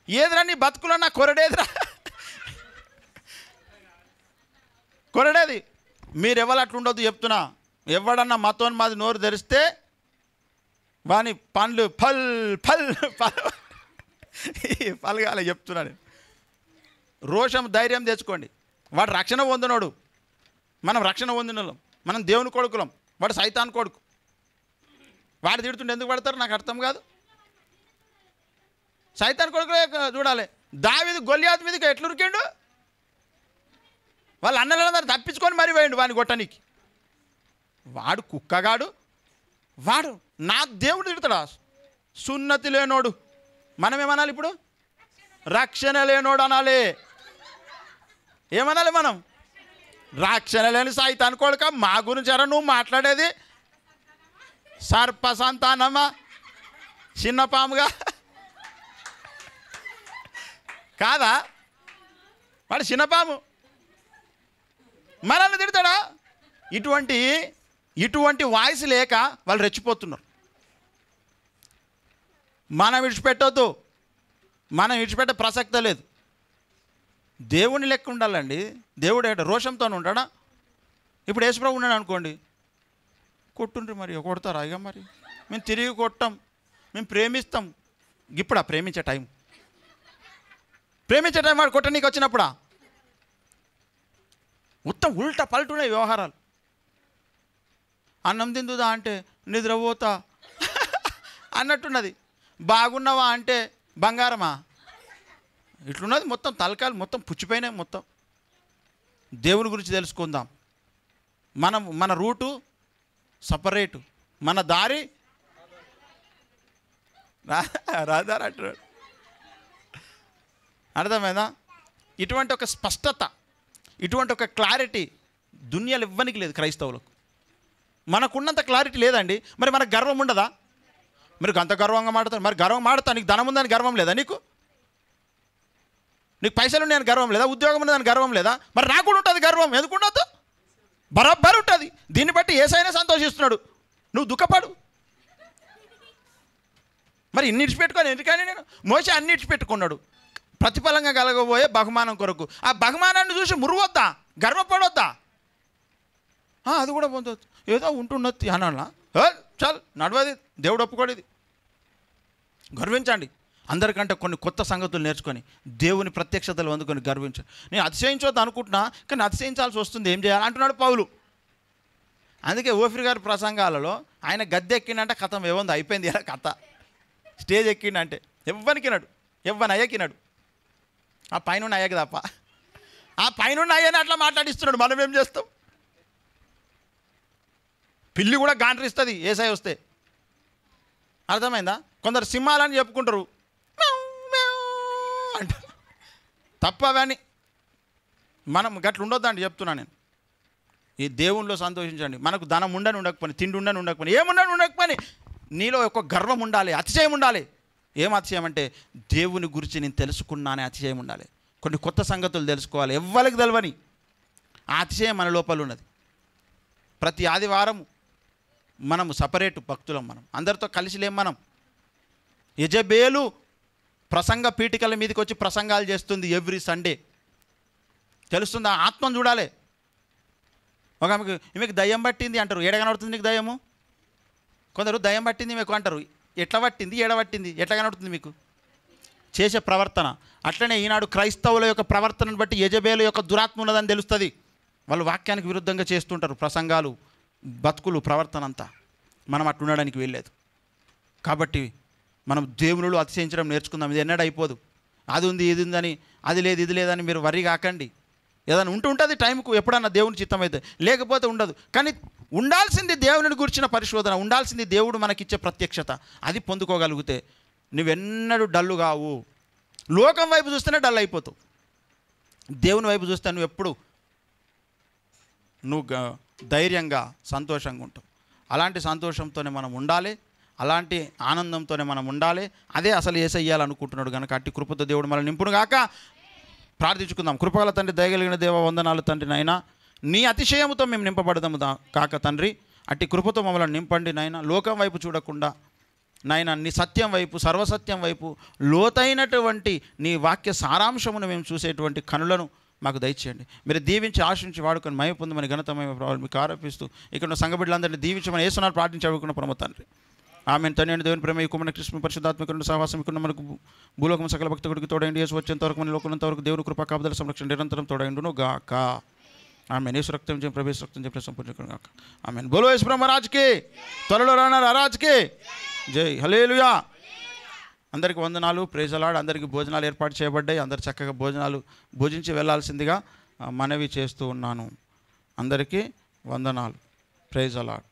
ఏదిరా నీ బతుకులో నా కొరడేదిరా, కొరడేది. మీరు ఎవరు అట్లా ఉండొద్దు చెప్తున్నా. ఎవడన్నా మతోన్ మాది నోరు తెరిస్తే వాని పండ్లు ఫల్ ఫల్ ఫల్ పలగాలి చెప్తున్నా నేను. రోషం ధైర్యం తెచ్చుకోండి. వాడు రక్షణ పొందినోడు, మనం రక్షణ పొందినోళ్ళం, మనం దేవుని కొడుకులం, వాడు సైతాన్ కొడుకు. వాడు తిడుతుంటే ఎందుకు పడతారు నాకు అర్థం కాదు. సైతాన్ కొడుకులే చూడాలి. దావీదు గొల్యాతు మీదకి ఎట్లు ఉరికిండు? వాళ్ళ అన్నలందరూ తప్పించుకొని మరీ పోయిండు వాడిని కొట్టనికి. వాడు కుక్కగాడు, వాడు నా దేవుడు తిడతాడా? సున్నతి లేనోడు. మనం ఏమనాలి ఇప్పుడు? రక్షణ లేనోడు అనాలి. ఏమనాలి మనం? రక్షణ లేని సైతాన్ కొడుక, మా గురించి ఎరా నువ్వు మాట్లాడేది? సర్ప సంతానమా, చిన్న పాముగా కాదా? వాడు చిన్నపాము, మనల్ని తిడతాడా? ఇటువంటి వాయిస్ లేక వాళ్ళు రెచ్చిపోతున్నారు. మనం విడిచిపెట్టొద్దు, మనం విడిచిపెట్టే ప్రసక్తే లేదు. దేవుని లెక్క ఉండాలండి. దేవుడు ఏంటో రోషంతో ఉంటాడా? ఇప్పుడు యేసుప్రభు ఉన్నాడు అనుకోండి, కొట్టుండ్రి, మరి కొడతారా? ఇక మరి మేము తిరిగి కొట్టాం, మేము ప్రేమిస్తాం. ఇప్పుడా ప్రేమించే టైం? వాడు కొట్ట నీకు వచ్చినప్పుడా? మొత్తం ఉల్టా పల్టున్నాయి వ్యవహారాలు. అన్నం తిందుదా అంటే నిద్రపోతా అన్నట్టున్నది. బాగున్నావా అంటే బంగారమా? ఇట్లున్నది మొత్తం. తలకాయలు మొత్తం పుచ్చిపోయినాయి మొత్తం. దేవుని గురించి తెలుసుకుందాం. మన రూటు సపరేటు, మన దారి రాదారు అంటున్నాడు. అర్థమైందా? ఇటువంటి ఒక స్పష్టత, ఇటువంటి ఒక క్లారిటీ దునియాలో ఇవ్వనికి లేదు క్రైస్తవులకు. మనకున్నంత క్లారిటీ లేదండి. మరి మనకు గర్వం ఉండదా? మీరు అంత గర్వంగా మాడతారు. మరి గర్వం మాడతా, నీకు ధనం ఉందని గర్వం లేదా? నీకు పైసలు ఉన్నాయని గర్వం లేదా? ఉద్యోగం ఉన్నదని గర్వం లేదా? మరి నాకు కూడా ఉంటుంది గర్వం. ఎందుకు ఉండదు? బరాబర్ ఉంటుంది. దీన్ని బట్టి యేసయ్యనే సంతోషిస్తున్నాడు, నువ్వు దుఃఖపడు. మరి ఇన్ని ఇడిచిపెట్టుకొని ఎందుకని? నేను మోషే అన్ని ఇడిచిపెట్టుకున్నాడు ప్రతిఫలంగా కలగబోయే బహుమానం కొరకు. ఆ బహుమానాన్ని చూసి మురువద్దా, గర్వపడొద్దా? అది కూడా పొందొద్దు, ఏదో ఉంటున్నది అనాలా? చాలు, నడవది, దేవుడు ఒప్పుకోడేది. గర్వించండి. అందరికంటే కొన్ని కొత్త సంగతులు నేర్చుకొని దేవుని ప్రత్యక్షతలు అందుకొని గర్వించండి. నేను అతిశయించవద్దు అనుకుంటున్నా, కానీ అతిశయించాల్సి వస్తుంది, ఏం చేయాలి అంటున్నాడు పౌలు. అందుకే ఓఫిర్ గారి ప్రసంగాలలో ఆయన గద్దె ఎక్కిండంటే కథం ఏముంది, అయిపోయింది ఇలా కథ. స్టేజ్ ఎక్కిండంటే ఎవ్వనికినాడు, అయ్యకినాడు. ఆ పైన అయ్యకి తప్ప, ఆ పైన అయ్యని అట్లా మాట్లాడిస్తున్నాడు. మనం ఏం చేస్తాం? పిల్లి కూడా గాండ్రిస్తుంది ఏసై వస్తే. అర్థమైందా? కొందరు సింహాలని చెప్పుకుంటారు అంట, తప్ప అవన్నీ. మనం గట్ల ఉండొద్దండి చెప్తున్నాను నేను. ఈ దేవుణ్ణిలో సంతోషించండి. మనకు ధనం ఉండని ఉండకపోయి, తిండి ఉండని ఉండకపోయి, ఏముండని ఉండకపోయి నీలో ఒక గర్వం ఉండాలి, అతిశయం ఉండాలి. ఏం అతిశయం అంటే దేవుని గురించి నేను తెలుసుకున్నానే అతిశయం ఉండాలి. కొన్ని కొత్త సంగతులు తెలుసుకోవాలి, ఎవ్వరికి తెలవని. ఆ అతిశయం మన లోపల ఉన్నది. ప్రతి ఆదివారం మనము సపరేటు భక్తులం, మనం అందరితో కలిసి లేం. మనం యెజబేలు ప్రసంగ పీఠికల మీదకి వచ్చి ప్రసంగాలు చేస్తుంది ఎవ్రీ సండే. తెలుస్తుందా? ఆత్మను చూడాలి. ఒక ఈమెకు దయ్యం పట్టింది అంటారు. ఏడ కనబడుతుంది నీకు దయ్యము? కొందరు దయ్యం పట్టింది మీకు అంటారు. ఎట్లా పట్టింది, ఏడ పట్టింది, ఎట్లా కనబడుతుంది మీకు? చేసే ప్రవర్తన. అట్లనే ఈనాడు క్రైస్తవుల యొక్క ప్రవర్తనను బట్టి యెజబేలు యొక్క దురాత్మ ఉన్నదని తెలుస్తుంది. వాళ్ళు వాక్యానికి విరుద్ధంగా చేస్తుంటారు ప్రసంగాలు, బతుకులు, ప్రవర్తన అంతా. మనం అట్లుండడానికి వెళ్ళలేదు. కాబట్టి మనం దేవునిలో అతిశయించడం నేర్చుకుందాం. ఇది ఎన్నడూ అయిపోదు. అది ఉంది, ఇది ఉందని, అది లేదు, ఇది లేదని మీరు వర్రీ కాకండి. ఏదైనా ఉంటుంది టైంకు, ఎప్పుడన్నా దేవుని చిత్తం అయితే, లేకపోతే ఉండదు. కానీ ఉండాల్సింది దేవుని గురించిన పరిశోధన, ఉండాల్సింది దేవుడు మనకిచ్చే ప్రత్యక్షత. అది పొందుకోగలిగితే నువ్వెన్నడూ డల్లు కావు. లోకం వైపు చూస్తేనే డల్ అయిపోతావు. దేవుని వైపు చూస్తే నువ్వు ఎప్పుడు ధైర్యంగా, సంతోషంగా ఉంటావు. అలాంటి సంతోషంతోనే మనం ఉండాలి, అలాంటి ఆనందంతోనే మనం ఉండాలి. అదే అసలు యేసయ్యాలనుకుంటున్నాడు కనుక అట్టి కృపతో దేవుడు మనల్ని నింపును గాక. ప్రార్థించుకుందాం. కృపగల తండ్రి, దయగలిగిన దేవ, వందనాలు తండ్రి. నాయన నీ అతిశయముతో మేము నింపబడదాము కాక తండ్రి. అట్టి కృపతో మమ్మల్ని నింపండి నాయన. లోకం వైపు చూడకుండా నాయన నీ సత్యం వైపు, సర్వసత్యం వైపు, లోతైనటువంటి నీ వాక్య సారాంశమును మేము చూసేటువంటి కనులను మాకు దయచేయండి. మీరు దీవించి, ఆశించి, వాడుకొని మహిమ పొందమని, ఘనతమైన ప్రభావాలు మీకు ఆరోపిస్తూ ఇక్కడ ఉన్న సంఘ బిడ్డలందరినీ దీవించమని యేసునామమున ప్రార్థించి అడుగుకున్న పరమ తండ్రి. ఆమెను తండ్రి దేవుని ప్రేమ, ఈ కుమారుని కృష్ణ పరిశుద్ధాత్మకుడు సహవాసం ఇక్కడ మనకు భూలోకం సకల భక్తుడికి తోడైండి. యేసు వచ్చేంత వరకు మన లోకం వరకు దేవుని కృప కాపుదల సంరక్షణ నిరంతరం తోడైండును గాక. ఆమెన్. యేసు రక్తం చేయం, ప్రవేశ రక్తం చెప్పిన సంపూర్ణ గాక. ఆమెన్. బోలో యేసు మహారాజ్కి, త్వరలో రానారు రారాజ్కి జై. హల్లెలూయా. అందరికీ వందనాలు. Praise the Lord. అందరికీ భోజనాలు ఏర్పాటు చేయబడ్డాయి. అందరు చక్కగా భోజనాలు భుజించి వెళ్ళాల్సిందిగా మనవి చేస్తూ ఉన్నాను. అందరికీ వందనాలు. Praise the lord.